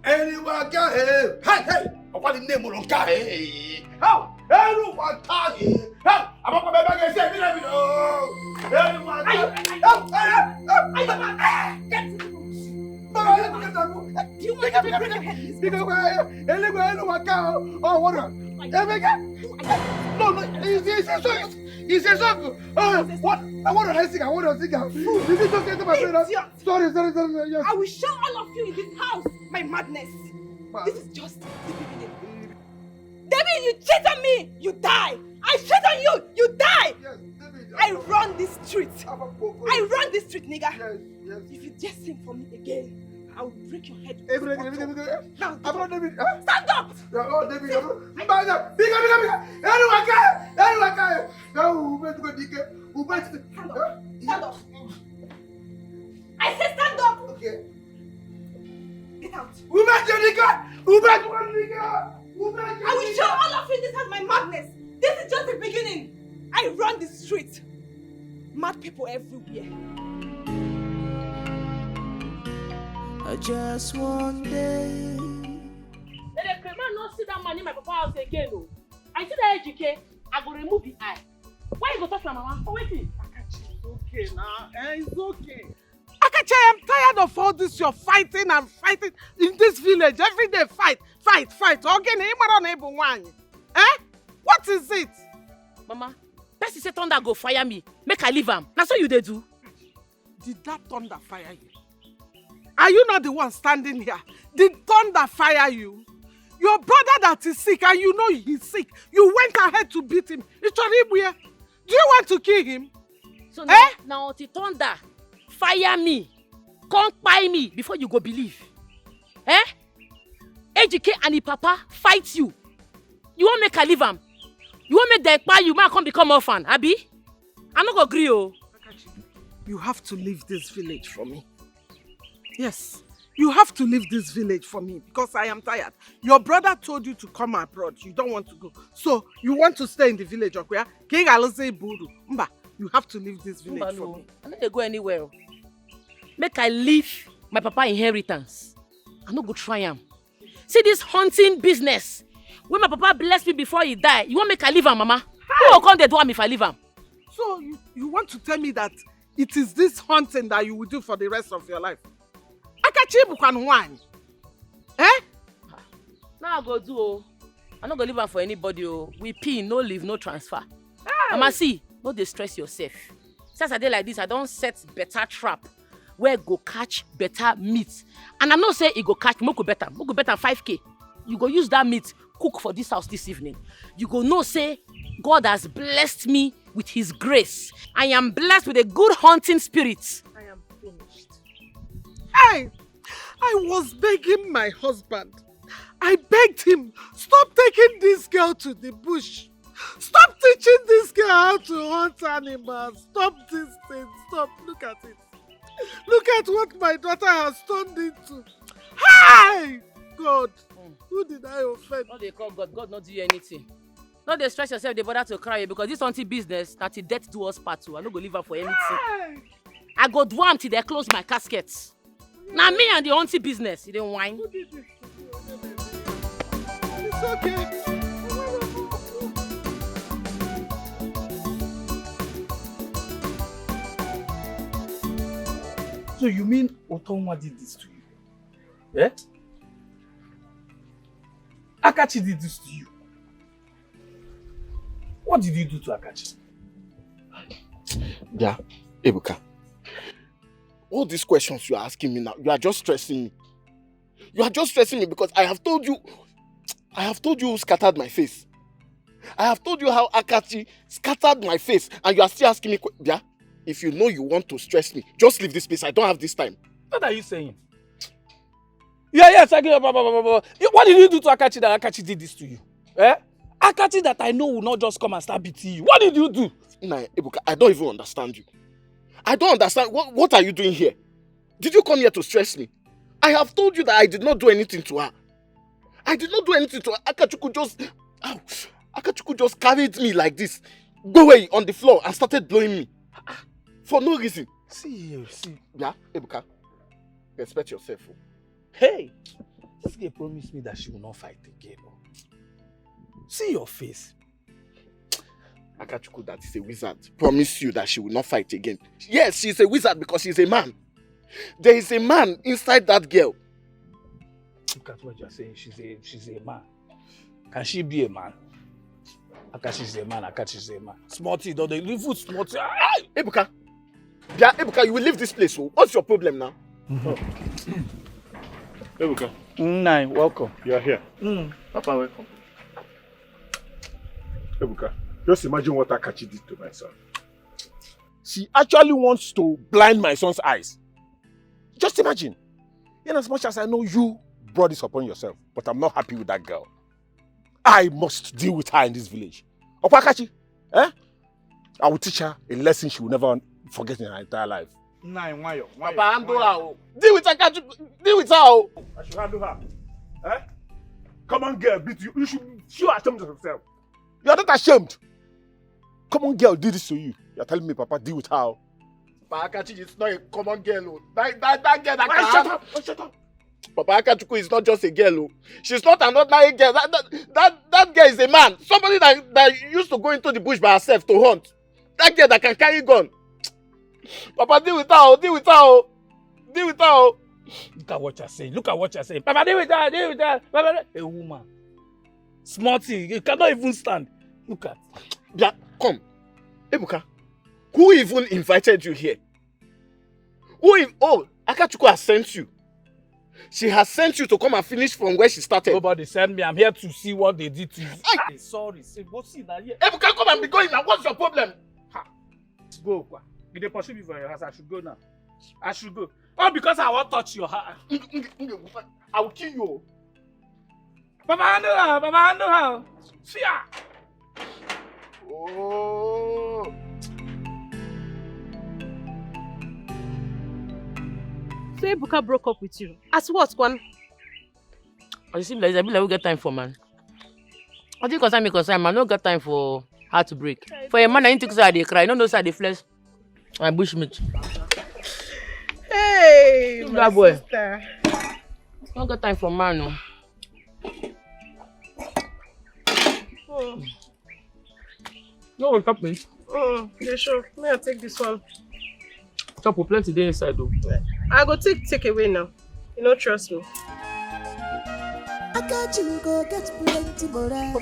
Anyone kale. Hey, hey. What the name of Dikeh? How? Anyone Dikeh? How? I'm not going to say it. Anyone I will show all of you in this house my madness. This is just the beginning. David, you cheat on me, you die. I cheat on you, you die. Yes, David, I run this street. I run this street, nigga. Yes. If you just sing for me again, I will break your head. Now, David. Stand up. Oh, David. Bigger. Anyone can. No, let's go, Dikeh. Stand up. I said stand up. Okay. Get out. Dikeh. I will show all of you this has my madness. This is just the beginning. I run the street. Mad people everywhere. Just one day. The criminal not see that man in my papa house again. No. I see that Dikeh, I go remove the eye. Why you go touch my mama? Oh, wait. Akachi, it's okay now. It's okay. Akachi, I am tired of all this. You're fighting and fighting in this village. Every day, fight. Okay, what is it? Mama, Percy say thunder go fire me. Make I leave him. That's what you dey do. Did that thunder fire you? Are you not the one standing here? Did thunder fire you? Your brother that is sick and you know he's sick. You went ahead to beat him. Do you want to kill him? So now the thunder fire me. Come buy me before you go believe. Dikeh and the papa fight you. You won't make I leave him. You won't make them buy you, man come become orphan, Abi? I'm not gonna agree, oh. You have to leave this village for me. Yes, you have to leave this village for me because I am tired. Your brother told you to come abroad. You don't want to go. So, you want to stay in the village, okay? You have to leave this village for me. I'm not gonna go anywhere. Make I leave my papa inheritance. I'm not gonna try him. See this hunting business. When my papa blessed me before he died, you want make I leave him, Mama? Who will come there do him if I leave him? So, you want to tell me that it is this hunting that you will do for the rest of your life? Akachi bukan wine. Now I go do, oh. I'm not going to leave him for anybody, oh. We pay, no leave, no transfer. Mama, see, no distress yourself. Since I did like this, I don't set better trap where go catch better meat. And I know say it go catch more better 5K. You go use that meat, cook for this house this evening. You go know say God has blessed me with his grace. I am blessed with a good hunting spirit. I am finished. I was begging my husband. I begged him, stop taking this girl to the bush. Stop teaching this girl how to hunt animals. Stop this thing. Stop. Look at it. Look at what my daughter has turned into. Hi! God, who did I offend? No, they call God. God not do you anything. No, they stress yourself, they bother to cry because this hunting business, that the death do us part two. I no go leave her for anything. Hi! I go do am till they close my casket. Now me and the hunting business, you didn't whine. Who did this? It's okay. So you mean Otonwa did this to you? Eh? Akachi did this to you. What did you do to Akachi? Yeah, Ebuka. All these questions you are asking me now, you are just stressing me. You are just stressing me because I have told you who scattered my face. I have told you how Akachi scattered my face and you are still asking me, yeah? If you know you want to stress me, just leave this place. I don't have this time. What are you saying? Yes, I get. What did you do to Akachi that Akachi did this to you? Eh? Akachi that I know will not just come and start beating you. What did you do? Nah, Ebuka, I don't even understand you. I don't understand. What are you doing here? Did you come here to stress me? I have told you that I did not do anything to her. I did not do anything to her. Akachuku just carried me like this, go away on the floor and started blowing me. For no reason. See. Yeah, Ebuka, respect yourself. Hey, this girl promised me that she will not fight again. See your face. Akachuku, that is a wizard, promised you that she will not fight again. Yes, she's a wizard because she's a man. There is a man inside that girl. Look at what you're saying. She's a man. Can she be a man? Akachi is a man. Akachi is a man. Smarty, don't they live with Smarty? Ebuka. Yeah, Ebuka, you will leave this place. So what's your problem now? Ebuka. Nai, welcome. You are here. Papa, welcome. Ebuka, just imagine what Akachi did to my son. She actually wants to blind my son's eyes. Just imagine. In as much as I know you brought this upon yourself, but I'm not happy with that girl. I must deal with her in this village. Akachi, I will teach her a lesson she will never forget in her entire life. Papa, handle her. Deal with Akachi. Deal with her. I should handle her. Come on, girl, beat you. You should feel ashamed of yourself. You are not ashamed. Come on, girl, did this to you. You are telling me, Papa, deal with her. Papa, Akachi is not a common girl. That girl that can... Shut up. Papa, Akachuku is not just a girl. She's not an ordinary girl. That girl is a man. Somebody that used to go into the bush by herself to hunt. That girl that can carry gun. Papa, deal with her. Deal with her. Deal with her. Look at what you're saying. Papa, deal with her. Papa, a woman. Smarty, you cannot even stand. Look at. Yeah, come. Ebuka, who even invited you here? Akachuku has sent you. She has sent you to come and finish from where she started. Nobody sent me. I'm here to see what they did to you. Sorry. What's in that here? Ebuka, come and be going now. What's your problem? Go. If they pursue me from your house, I should go now. I should go. All because I won't touch your heart. I will kill you. Papa, handle her. See her. Oh. So Ebuka broke up with you. As what, Kwan? I seem like we get time for man. I think concern man, no get time for her to break. For a man, I need to say they cry. No side they flesh. My bushmeat. Hey, my boy. sister. No got time for man, no. No one top me. Desho, may I take this one? Chop plenty there inside though. I go take away now. You don't trust me. What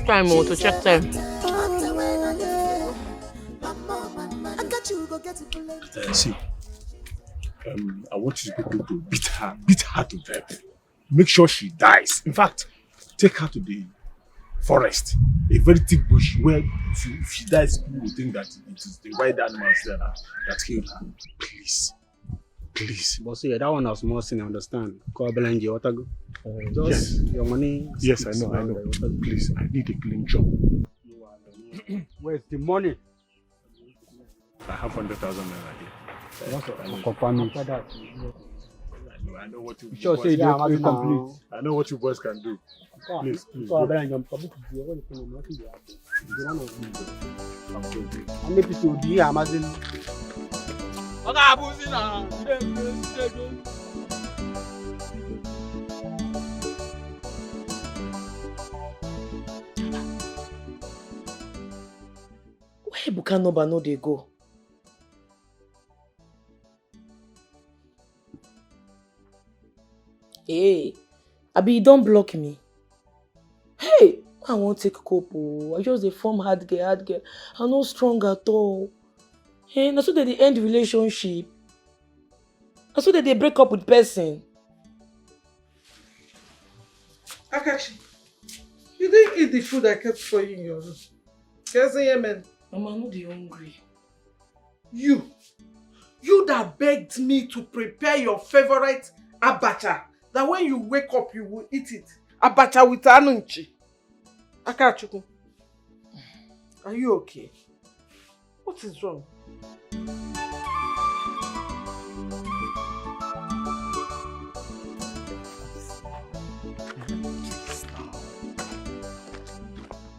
time to check time? See, I want you people to beat her to death. Make sure she dies. In fact, take her to the forest, a very thick bush where if she dies, people will think that it is the wild animals there that killed her. Please. But see, that one was more sin, I understand. Call Belanje, what I go? Yes. Your money. Yes, I know. Please, I need a clean job. Where's the money? I have 100,000 naira here. Confirm it. I know what you Sure, say you complete. I know what you boys can do. Please. Where Ebuka number no dey go? Hey, Abi, you don't block me. Hey, I won't take cope. I just dey form hard girl. I'm not strong at all. Hey, na so they end relationship. Na so they break up with person. Akachi, you didn't eat the food I kept for you in your room. Yes, man. Mama, I'm not hungry. You You that begged me to prepare your favorite abacha, that when you wake up you will eat it. Abacha with anunchi. Akachi, are you okay? What is wrong?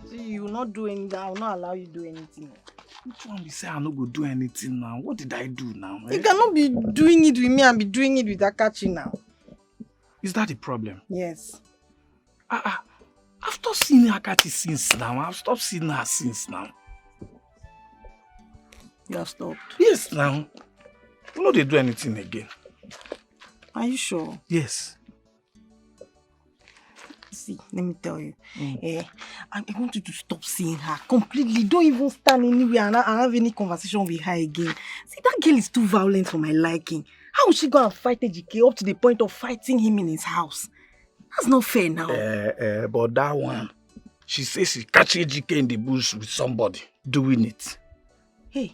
See, you will not do anything. I will not allow you to do anything. Which one be say I no go do anything now? What did I do now? You cannot be doing it with me and be doing it with Akachi now. Is that the problem? Yes. I've stopped seeing Akachi since now. I've stopped seeing her since now. You have stopped? Yes, now. You know they do anything again. Are you sure? Yes. See, let me tell you. I want you to stop seeing her completely. Don't even stand anywhere and have any conversation with her again. See, that girl is too violent for my liking. How would she go and fight Dikeh up to the point of fighting him in his house? That's not fair now. But that one, she says she catch Dikeh in the bush with somebody doing it. Hey.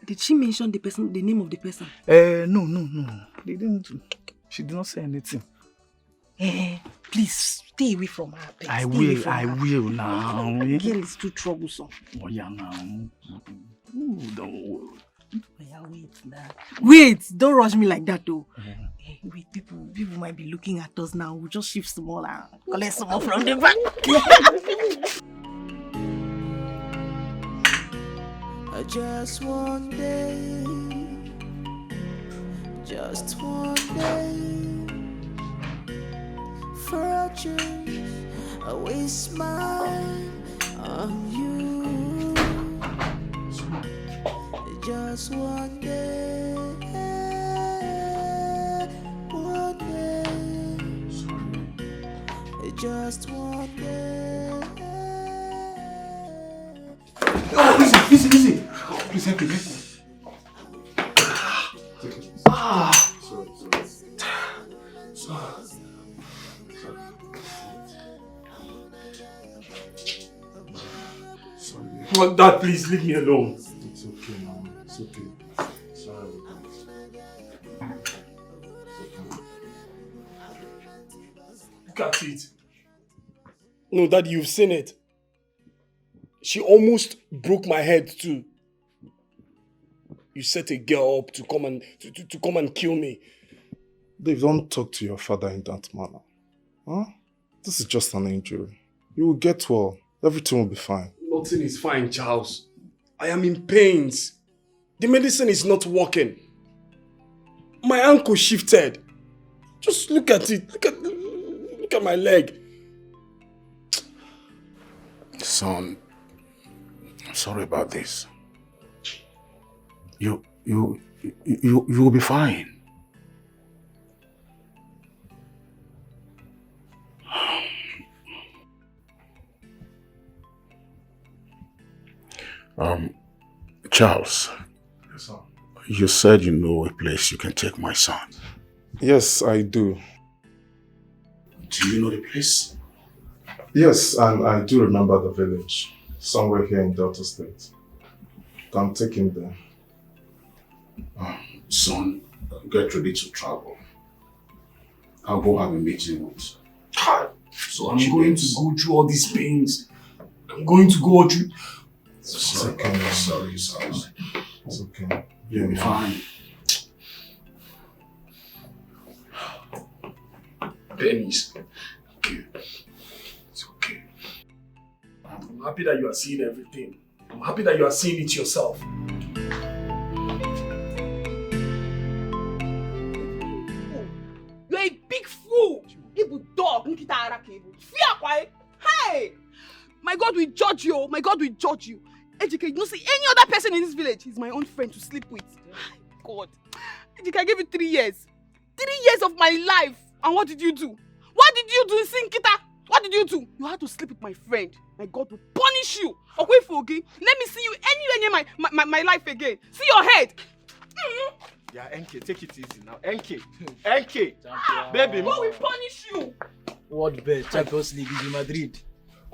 Did she mention the name of the person? No. They didn't. She did not say anything. Please stay away from her. Please. I will now. The girl is too troublesome. Oh yeah, now. Ooh, don't worry. Yeah, wait now. Wait, don't rush me like that though. Wait, people might be looking at us now. We'll just shift some more and collect some more from the back. Just one day, just one day, for a change, I will smile on you. Just one day, just one day. Oh, easy. Please help me. Sorry. Dad, please leave me alone. It's okay now. It's okay. Sorry. Look at it. No, Dad, you've seen it. She almost broke my head too. You set a girl up to come and kill me. Dave, don't talk to your father in that manner. Huh? This is just an injury. You will get well. Everything will be fine. Nothing is fine, Charles. I am in pains. The medicine is not working. My ankle shifted. Just look at it. Look at my leg. Son, I'm sorry about this. You will be fine. Charles. Yes, sir. You said you know a place you can take my son. Yes, I do. Do you know the place? Yes, and I do remember the village. Somewhere here in Delta State. Can take him there. Son, get ready to travel. I'll go have a meeting with. So I'm going to go through all these pains. I'm going to go through. Sorry, sorry. It's okay. You'll be fine. Pennies. Okay. It's okay. I'm happy that you are seeing everything. I'm happy that you are seeing it yourself. You're a big fool. People dog. Hey! My God will judge you. My God will judge you. Ejike, you don't see any other person in this village. He's my own friend to sleep with. God. Ejike, I gave you 3 years. 3 years of my life. And what did you do? What did you do in Sinkita? What did you do? You had to sleep with my friend. My God will punish you. Okay, Fogi. Let me see you anywhere near my life again. See your head. Yeah, NK, take it easy now. NK. Baby. God will punish you. World Best Champions League in Madrid.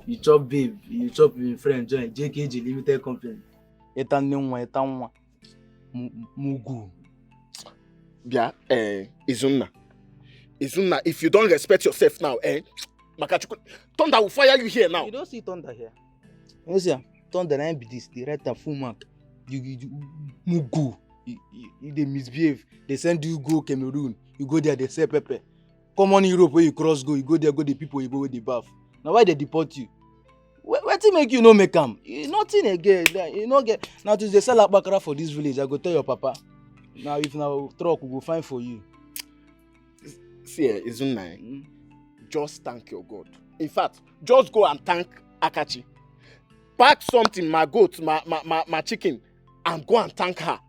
You chop babe, you chop with friend join JKG Limited Company. Mugu. Bia, Izunna, if you don't respect yourself now, Makachuku, Thunder will fire you here now. You don't see Thunder here. You see, Thunder ain't be this. They write a full mark. You Mugu. You they misbehave. They send you go Cameroon. You go there, they say pepper. Come on Europe where you cross go. You go there, go the people, you go with the bath. Now why they deport you? What to make you no make them? You nothing again. You no get. Now to they sell a bakara for this village. I go tell your papa. Now if now truck we go find for you. See, Izunna, just thank your God. In fact, just go and thank Akachi. Pack something, my goat, my chicken, and go and thank her.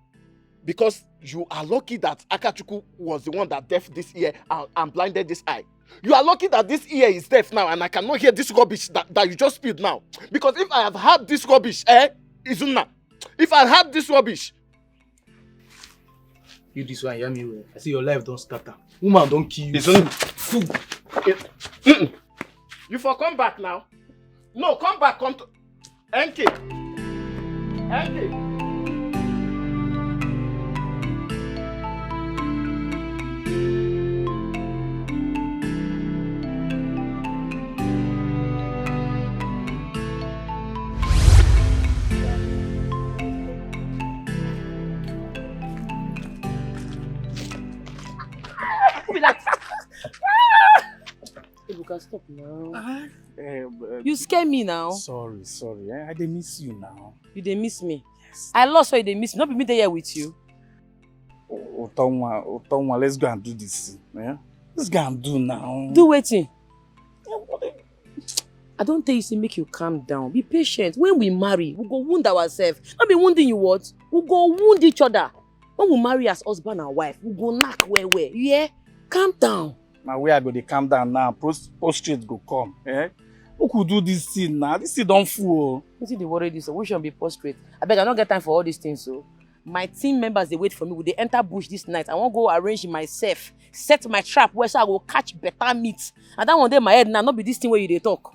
Because you are lucky that Akachuku was the one that deaf this ear and blinded this eye. You are lucky that this ear is deaf now and I cannot hear this rubbish that you just spilled now. Because if I have heard this rubbish, Izunna, if I had this rubbish. You this one, hear me well. I see your life don't scatter. Woman don't kill you. Izunna. You for come back now. No, come back, come to NK. Ebuka, stop now. You scare me now. Sorry. I dey miss you now. You dey miss me? Yes. I lost why you dey miss me. Not be me there with you. Otonwa, let's go and do this. Yeah? Let's go and do now. Do waiting. I don't tell you to make you calm down. Be patient. When we marry, we go wound ourselves. Not be wounding you what? We go wound each other. When we marry as husband and wife, we go knock where. Yeah? Calm down. Now where I go, they calm down now. Prostrate go come. Eh? Who could do this thing now? This thing don't fool. You see the worry this, so we shouldn't be prostrate. I beg I don't get time for all these things, so. My team members, they wait for me. Will they enter bush this night? I won't go arrange myself. Set my trap where so I will catch better meat. And that one day my head now, not be this thing where you they talk.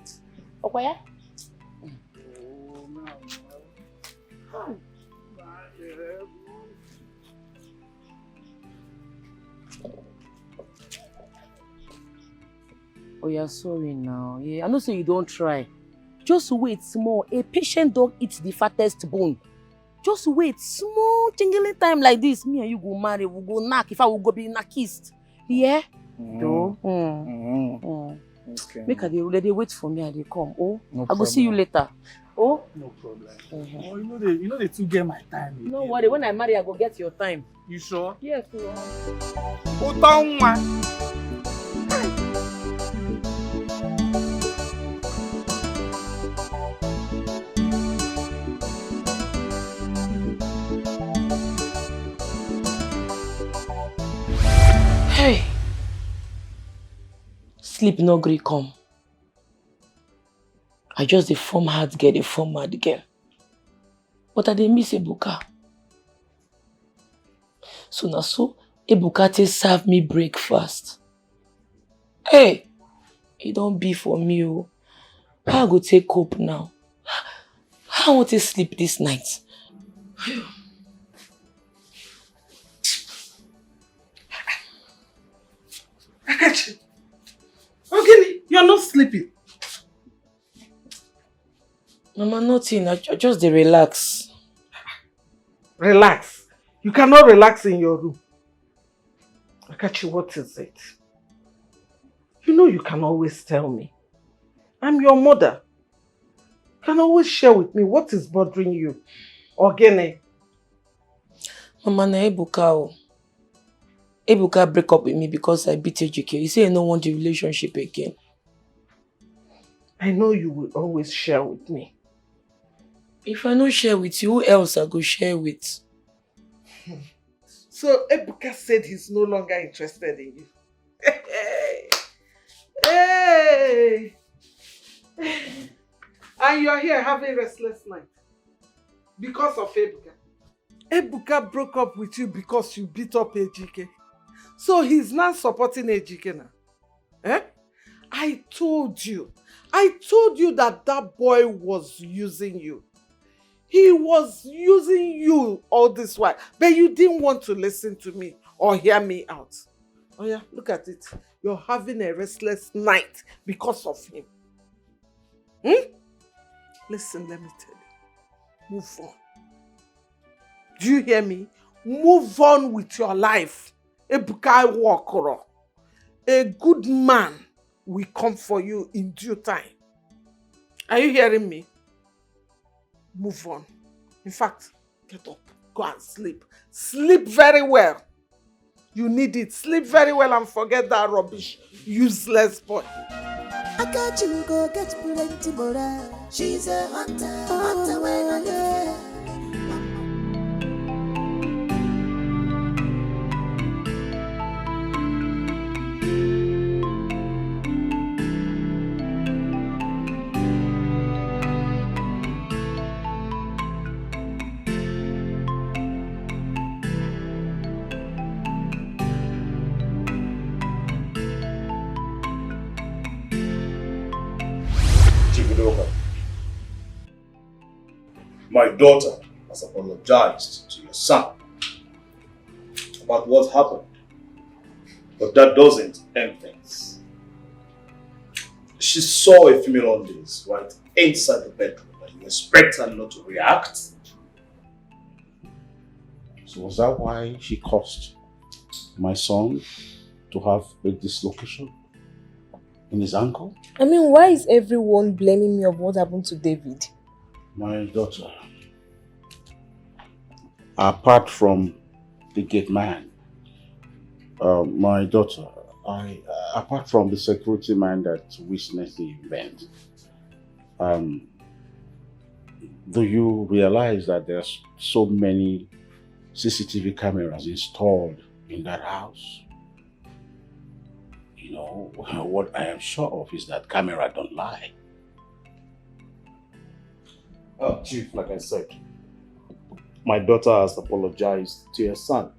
Okay, yeah? Oh, you're sorry now. Yeah, I know say you don't try. Just wait small. A patient dog eats the fattest bone. Just wait small jingling time like this. Me and you go marry, we go knock. If I will go be knockist. Yeah? Okay. Make her they wait for me and they come. Oh, no I will see you later. Oh? No problem. Oh, you know they too get my time. No worry, when I marry, I go get your time. You sure? Yes, Hey, sleep no gree come. I just the form hard girl, the form mad girl. But I dey miss Ebuka. So now Ebuka take serve me breakfast. Hey, it don't be for me. Oh. How I go take cope now? How I want to sleep this night? Akachi, okay, you're not sleeping. Mama, nothing. I just dey relax. Relax. You cannot relax in your room. Akachi, what is it? You know you can always tell me. I'm your mother. You can always share with me what is bothering you. Ogene. Mama, na Ebuka. Ebuka break up with me because I beat Dikeh. He say he don't want the relationship again. I know you will always share with me. If I don't share with you, who else I go share with? So Ebuka said he's no longer interested in you. Hey! And you're here having a restless night. Because of Ebuka. Ebuka broke up with you because you beat up Dikeh. So he's not supporting Dikeh now. Eh? I told you that boy was using you. He was using you all this while, but you didn't want to listen to me or hear me out. Oh yeah, look at it. You're having a restless night because of him. Listen, let me tell you. Move on. Do you hear me? Move on with your life. Ebuka Wakoro. A good man will come for you in due time. Are you hearing me? Move on. In fact, get up. Go and sleep. Sleep very well. You need it. Sleep very well and forget that rubbish, useless boy. Akachi go get plenty more. She's a hunter when I get. My daughter has apologized to your son about what happened, but that doesn't end things. She saw a female on this right inside the bedroom, and you expect her not to react? So was that why she caused my son to have a dislocation in his ankle? I mean, why is everyone blaming me of what happened to David? My daughter, apart from the gate man, my daughter, apart from the security man that witnessed the event, do you realize that there's so many CCTV cameras installed in that house? You know, what I am sure of is that camera don't lie. Chief, like I said, my daughter has apologized to your son.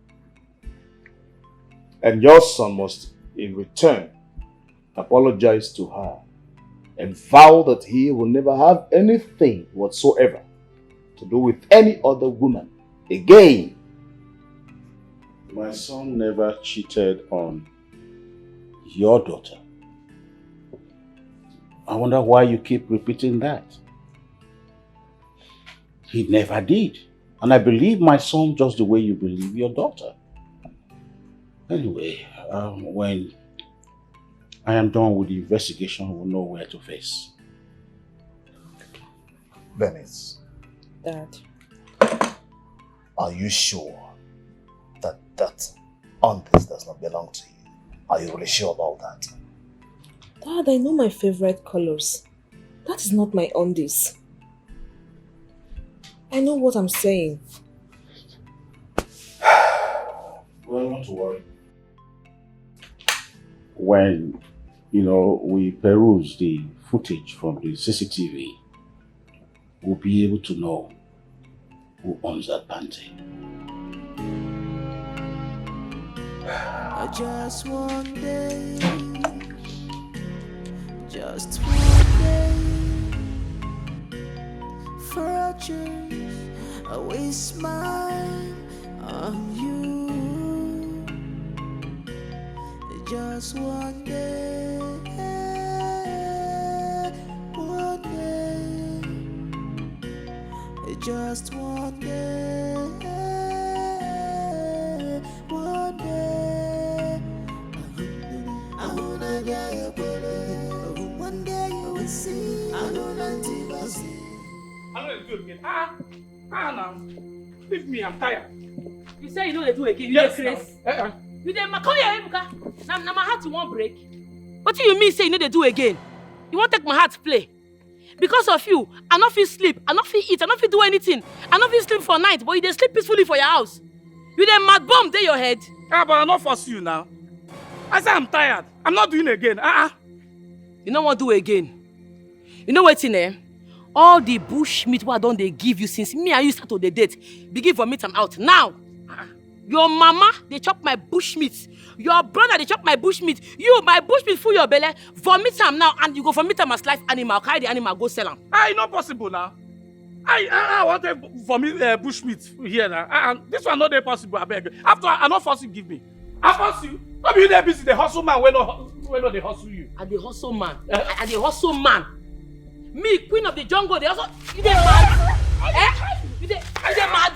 And your son must, in return, apologize to her and vow that he will never have anything whatsoever to do with any other woman again. My son never cheated on your daughter. I wonder why you keep repeating that. He never did. And I believe my son just the way you believe your daughter. Anyway, when I am done with the investigation, we'll know where to face. Venice, Dad. are you sure that this does not belong to you? Are you really sure about that? Dad, I know my favorite colors. That is not my undies. I know what I'm saying. Well, not to worry. When, we peruse the footage from the CCTV, we'll be able to know who owns that painting. Just one day, just one day, for a change, I will smile on you. Just one day, just one day, one day. I wanna get your body. One day you will see. I know that you will see. I know they do again. Now. Leave me, I'm tired. You say you know they do again. Yes, you Chris. now. You dey come here, Ebuka. Now my heart won't break. What do you mean say you know they do again? You won't take my heart to play? Because of you, I not feel sleep, I not feel eat, I not feel do anything. I not feel sleep for night, but you dey sleep peacefully for your house. You dey mad bomb dey your head. But I not force you now. I say I'm tired. I'm not doing again. You know what do again? You know what's in there? All the bush meat what I don't they give you since me and you start to the date. Begin vomit them out. Now, your mama, they chop my bush meat. Your brother, they chop my bush meat. You, my bush meat full your belly. Vomit them now and you go vomit them as live animal. Carry the animal, go sell them. It's not possible now. I wanted for me bushmeat here now. And this one not possible, I beg. After I not force you give me. I force you. Not be you there busy, the hustle man when not they hustle you. And the hustle man. And the hustle man. Me, queen of the jungle, they also you dey mad. You dey mad. You dey mad.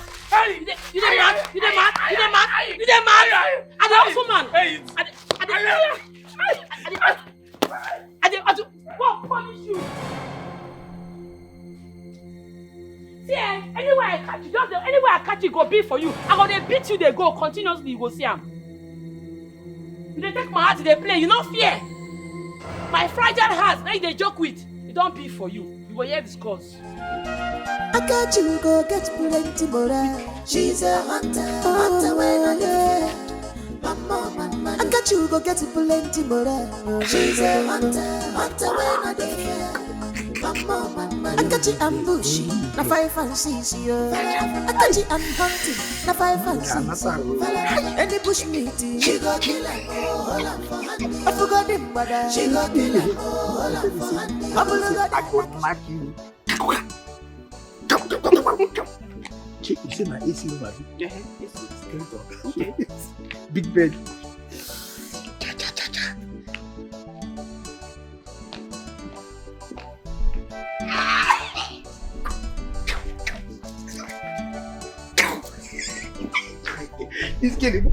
You dey mad. You dey mad. You dey mad. And the hustle man. I go punish you. See, anywhere I catch you, just anywhere I catch you, go be for you. I go they beat you, they go continuously. You go see them. You dey take my heart, they play. You not fear. My fragile heart, now they joke with. It don't be for you. You will hear discuss. Akachi go get plenty more. She's a hunter when I get. Mama. Akachi go get plenty more. She's a hunter when I get. Mama. Akachi ambush, na 5 and 6 yo. Akachi am hunting, na 5 and 6. Any bush meeting, she go kill him, hold up for handy. I forgot him, brother. She go kill him, hold up for handy. I got smack you. Check, you see my AC room, abi? Yeah, AC. Okay. Big bed. He's killing me.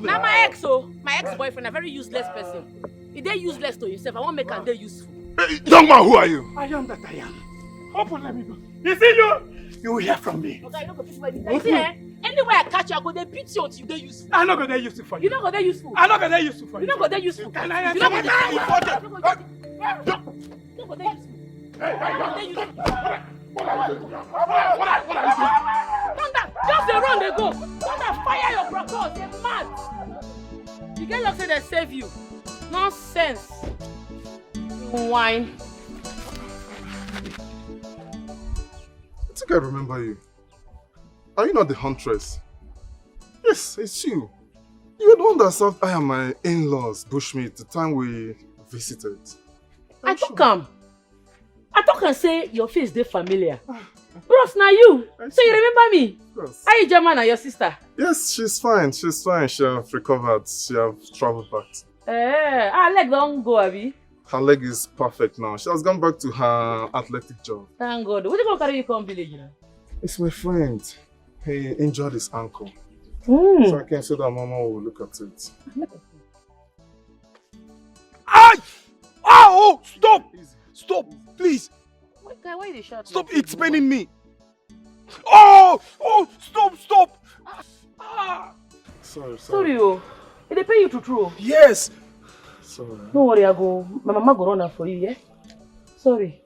Now my ex, my ex-boyfriend, a very useless person. He dey useless to himself. I want to make him dey useful. Hey, young man, who are you? I am that I am. Open, let me go. You see you will hear from me. Okay, you see, anywhere I catch you, I go dey beat you until you dey useful. I'm not going to useful for you. You not go dey useful. I'm not going to useful for you. You not go dey useful. Can I You not go dey useful. useful? You not go dey useful. Thunder, just dey run, they go. Thunder, fire your propellers. They're mad. You get lucky they save you. Nonsense. Wine. I think I remember you. Are you not the huntress? Yes, it's you. You were the one that served I and my in-laws bushmeat the time we visited. I took him. I talk and say your face dey familiar. Bros, now you. So you remember me? Yes. Are you German and your sister? Yes, she's fine. She's fine. She have recovered. She have traveled back. Her leg don't go, Abi. Her leg is perfect now. She has gone back to her athletic job. Thank God. What you gonna carry you come village now? It's my friend. He injured his ankle. So I came so that Mama will look at it. Ay! Oh! Stop! Stop! Please! Wait, guy, why you shout? Stop! It's paining me! Oh! Oh! Stop! Stop! Ah! Sorry. Sorry, oh. They pay you to true. Yes. Sorry. Don't worry, my mama go run her for you, yeah? Sorry.